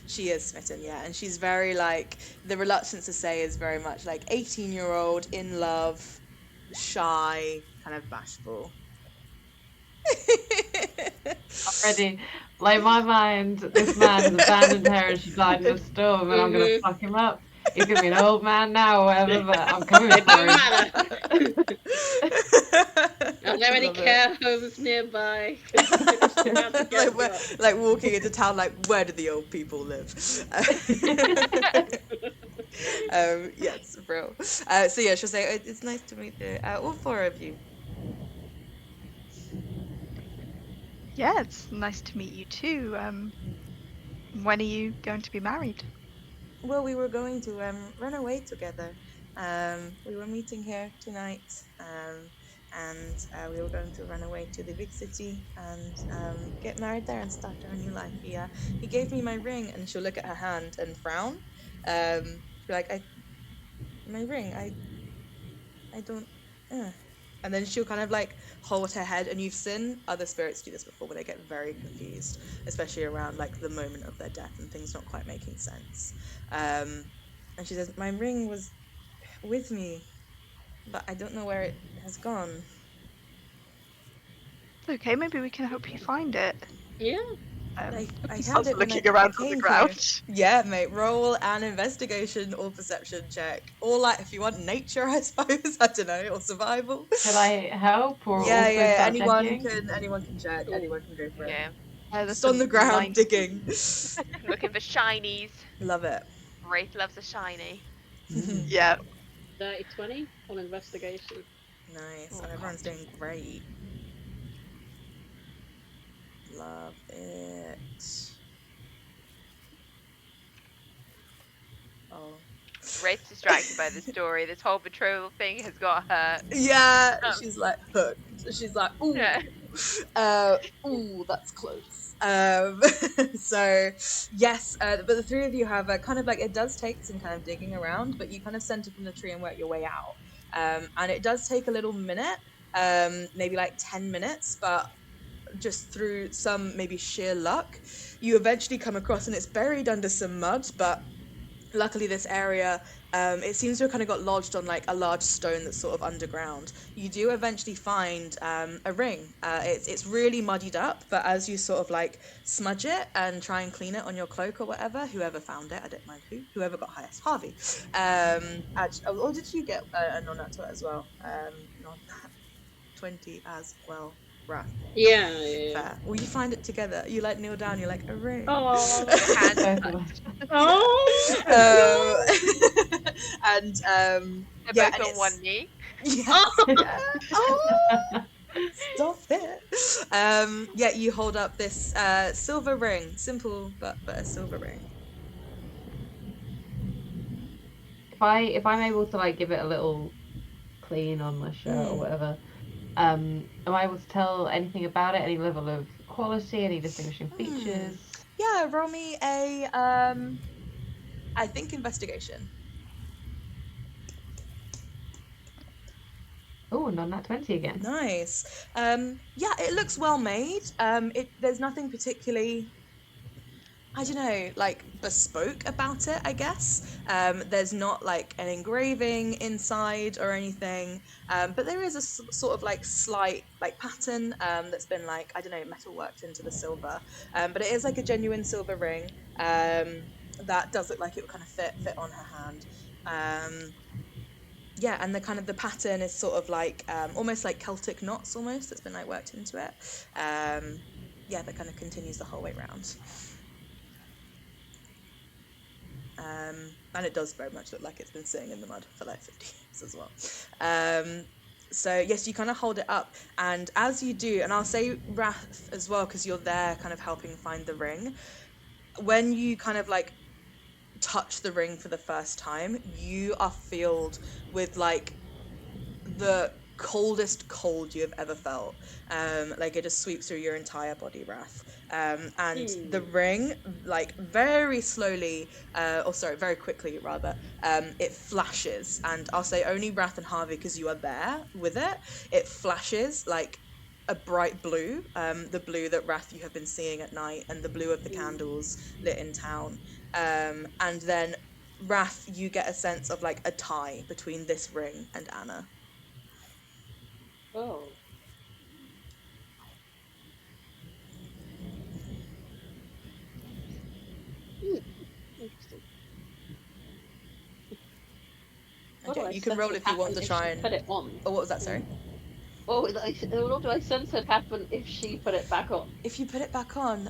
She is smitten, yeah. And she's very like, the reluctance to say is very much like 18-year-old, in love, shy, kind of bashful. Already, like my mind, this man has abandoned her and she died in a storm, and I'm gonna fuck him up. He's gonna be an old man now or whatever, but I'm coming It for don't him. matter. Are there any Love it. care homes nearby? like walking into town, like, where do the old people live? Yes, bro. So yeah, she'll say, it's nice to meet all four of you. Yeah, it's nice to meet you too. When are you going to be married? Well, we were going to run away together. We were meeting here tonight, and we were going to run away to the big city and get married there and start our new life. He gave me my ring, and she'll look at her hand and frown. Be like, my ring, I don't. And then she'll kind of like hold her head, and you've seen other spirits do this before, where they get very confused, especially around like the moment of their death and things not quite making sense. And she says, my ring was with me, but I don't know where it has gone. It's okay, maybe we can help you find it. Yeah. I had Starts it when looking I around on the came ground. here. Yeah, mate. Roll an investigation or perception check, or like if you want nature, I suppose. I don't know, or survival. Can I help or Yeah, also yeah. start Anyone checking? can check. Anyone can go for it. Yeah. Just on the ground digging. Looking for shinies. Love it. Wraith loves a shiny. Yeah. Dirty 20 on investigation. Nice. Oh, And everyone's God. doing great. Love it. Oh. Wraith's distracted by the story. This whole betrothal thing has got her. Yeah, she's like hooked. She's like, ooh, Yeah. ooh, that's close. So yes, but the three of you have a kind of like, it does take some kind of digging around, but you kind of center from the tree and work your way out. And it does take a little minute, maybe like 10 minutes, but just through some maybe sheer luck, you eventually come across, and it's buried under some mud, but luckily this area, it seems to have kind of got lodged on like a large stone that's sort of underground. You do eventually find a ring. It's really muddied up, but as you sort of like smudge it and try and clean it on your cloak or whatever, whoever found it, I don't mind whoever got highest, Harvey. Or did you get a non-nat to it as well? Non-nat 20 as well. Right. Yeah. Fair. Well, you find it together. You like kneel down. You're like, a ring. Oh. Hand Both of us. Oh. and They're yeah, both and on one knee. Yes. Oh, stop it. Yeah, you hold up this silver ring, simple but a silver ring. If I'm able to like give it a little clean on my shirt or whatever, am I able to tell anything about it? Any level of quality, any distinguishing features? Yeah, roll me a I think investigation. Oh, not that 20 again. Nice. Yeah, it looks well made. There's nothing particularly, I don't know, like bespoke about it, I guess. There's not like an engraving inside or anything, but there is a sort of like slight like pattern that's been like, I don't know, metal worked into the silver. But it is like a genuine silver ring that does look like it would kind of fit on her hand. Yeah, and the kind of the pattern is sort of like almost like Celtic knots almost that's been like worked into it. Yeah, that kind of continues the whole way around. And it does very much look like it's been sitting in the mud for like 50 years as well. So yes, you kind of hold it up, and as you do, and I'll say Wrath as well because you're there kind of helping find the ring. When you kind of like touch the ring for the first time, you are filled with like the coldest cold you have ever felt. Like it just sweeps through your entire body, Wrath. And the ring, like very slowly, very quickly rather, it flashes. And I'll say only Wrath and Harvey, because you are there with it, it flashes like a bright blue, the blue that Wrath you have been seeing at night, and the blue of the candles lit in town. And then Wrath, you get a sense of like a tie between this ring and Anna. Oh. Interesting. Okay, you can roll if you want to try and put it on. Oh, what was that? Sorry. Oh, what do I sense would happen if she put it back on? If you put it back on,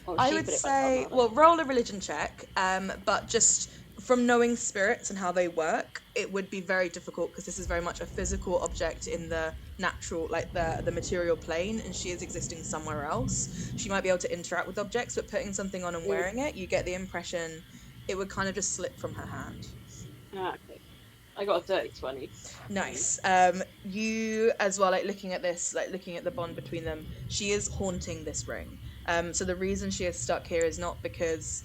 Or I she would put it back say, on, rather. well, roll a religion check. But just from knowing spirits and how they work, it would be very difficult because this is very much a physical object in the natural, like the material plane, and she is existing somewhere else. She might be able to interact with objects, but putting something on and wearing it, you get the impression it would kind of just slip from her hand. Ah, okay. I got a dirty 20. Nice. You as well, like looking at this, like looking at the bond between them, she is haunting this ring. So the reason she is stuck here is not because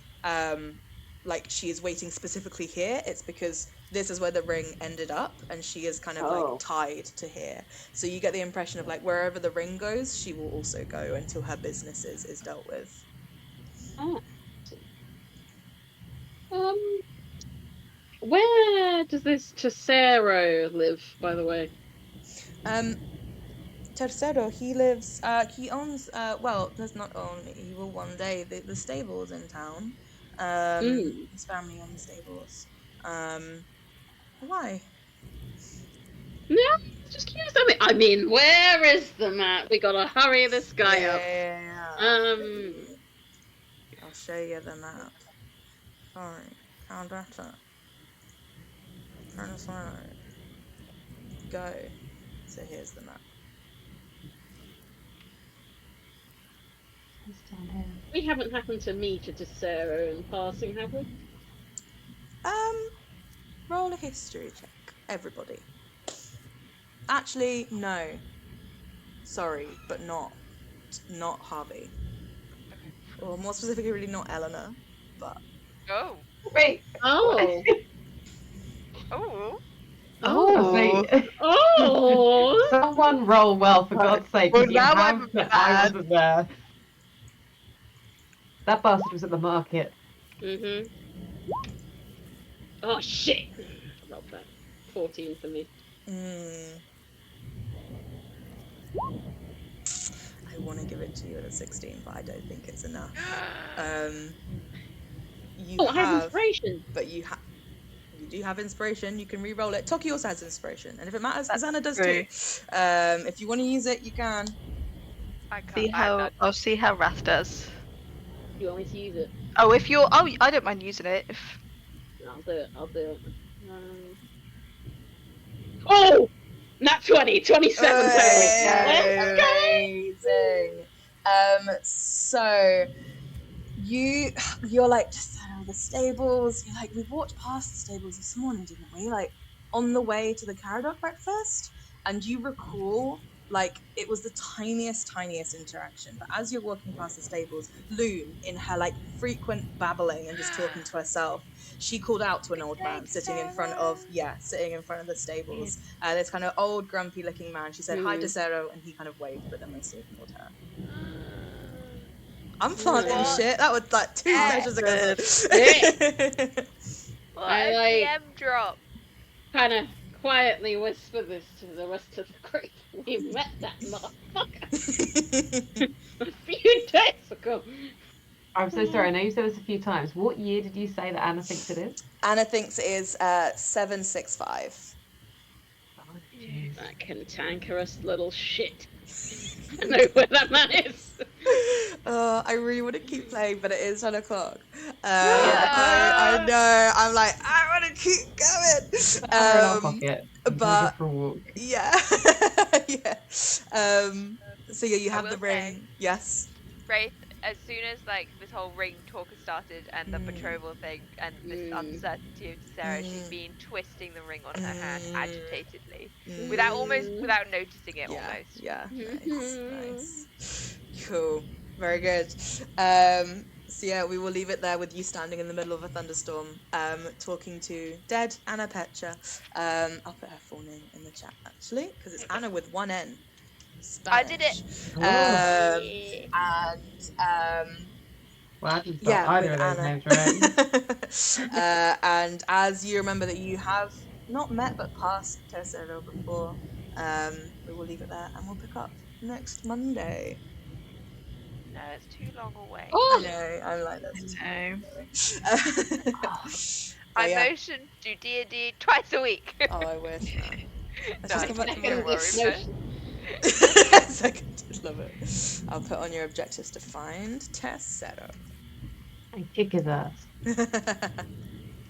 like she is waiting specifically here, it's because this is where the ring ended up and she is kind of like tied to here. So you get the impression of like wherever the ring goes, she will also go until her business is dealt with. Where does this Chesero live, by the way? Tercero, he lives, he owns, well, does not own, he will one day, the stables in town. His family owns stables. Why? No, just curious. I mean, where is the map? We gotta hurry this guy up. Yeah. I'll show you the map. Sorry, count better. Turn this around. Go. So here's the map. We haven't happened to meet a Chesero in passing, have we? Roll a history check, everybody. Actually, no. Sorry, but not Harvey. Or more specifically, really not Eleanor, but... Oh. Wait. Oh. Oh. Oh. Someone roll well, for God's sake. Well, You now have I'm that I wasn't there. That bastard was at the market. Oh, shit. Rob that. 14 for me. I want to give it to you at a 16, but I don't think it's enough. I have inspiration. But you do have inspiration. You can re-roll it. Toki also has inspiration, and if it matters, Anna does too. If you want to use it, you can. I can't. I'll see how Wrath does. You want me to use it? Oh, if you're, I don't mind using it. If I'll do it. Oh! Not 20, 27 total. Hey, Let's go! amazing. So you're like, just the stables. You're like, we walked past the stables this morning, didn't we? Like on the way to the Caradoc breakfast, and you recall like it was the tiniest interaction. But as you're walking past the stables, Loon, in her like frequent babbling and just talking to herself, she called out to an old man sitting in front of the stables. This kind of old grumpy looking man. She said hi to Sarah, and he kind of waved, but then mostly ignored her. I'm planting What? shit. That was like 2 sessions ago. What I, a like- DM drop. Kind of quietly whisper this to the rest of the group. We met that motherfucker a few days ago. I'm so sorry. I know you said this a few times. What year did you say that Anna thinks it is? Anna thinks it is 765. Oh, jeez. That cantankerous little shit. I know where that man is. I really want to keep playing, but it is 10 o'clock. I know. I'm like, I want to keep going. Put her in our pocket. but- Go for a walk. Yeah. Yeah. So yeah, you I have will the ring. Yes. Wraith, as soon as like this whole ring talk has started and the betrothal thing and this uncertainty of Sarah, she's been twisting the ring on her hand agitatedly, without noticing it almost. Yeah. Nice. Cool. Very good. So yeah, we will leave it there with you standing in the middle of a thunderstorm, talking to dead Anna Petra. I'll put her full name in the chat actually, because it's Anna with one N. I did it. Spanish. Well, I didn't spell either of those names right. And as you remember that you have not met but passed Tercero before, we will leave it there and we'll pick up next Monday. No, it's too long away. I know, I'm like that. I motion do D&D twice a week. Oh, I wish, man. Let's No, just come back don't tomorrow. worry, man. Second, love it. I'll put on your objectives to find Tercero. And kick his ass.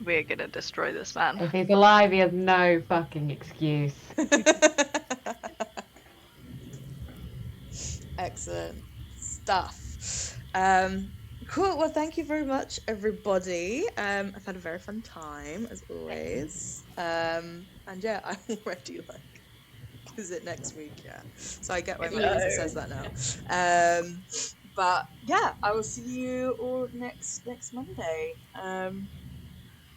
We're gonna destroy this man. If he's alive, he has no fucking excuse. Excellent stuff. Cool. Well, thank you very much, everybody. I've had a very fun time as always. And yeah, I'm already like, is it next week? Yeah. So I get why my music says that now. But yeah, I will see you all next Monday.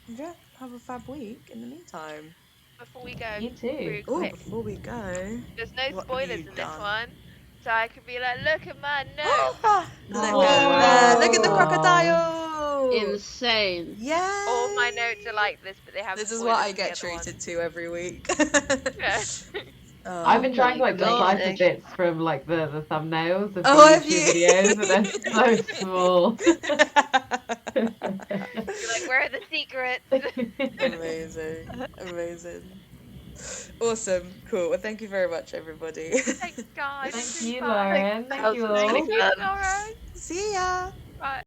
Yeah, have a fab week in the meantime. Before we go, You too. really Oh, quick, before we go. there's no What have spoilers you in this done? one, so I could be like, look at my note. Look Oh, at wow. look at the crocodile. Insane. Yeah. All my notes are like this, but they have. This is spoilers what I in the get other one. treated to every week. Yeah. Oh. I've been trying to like God. decipher bits from like the thumbnails of Oh, the have YouTube you? videos, but they're so small. You're like, where are the secrets? Amazing. Awesome. Cool. Well, thank you very much, everybody. Thanks, guys. Thank you, Bye. Lauren. Thank you all. See you tomorrow. See ya. Bye.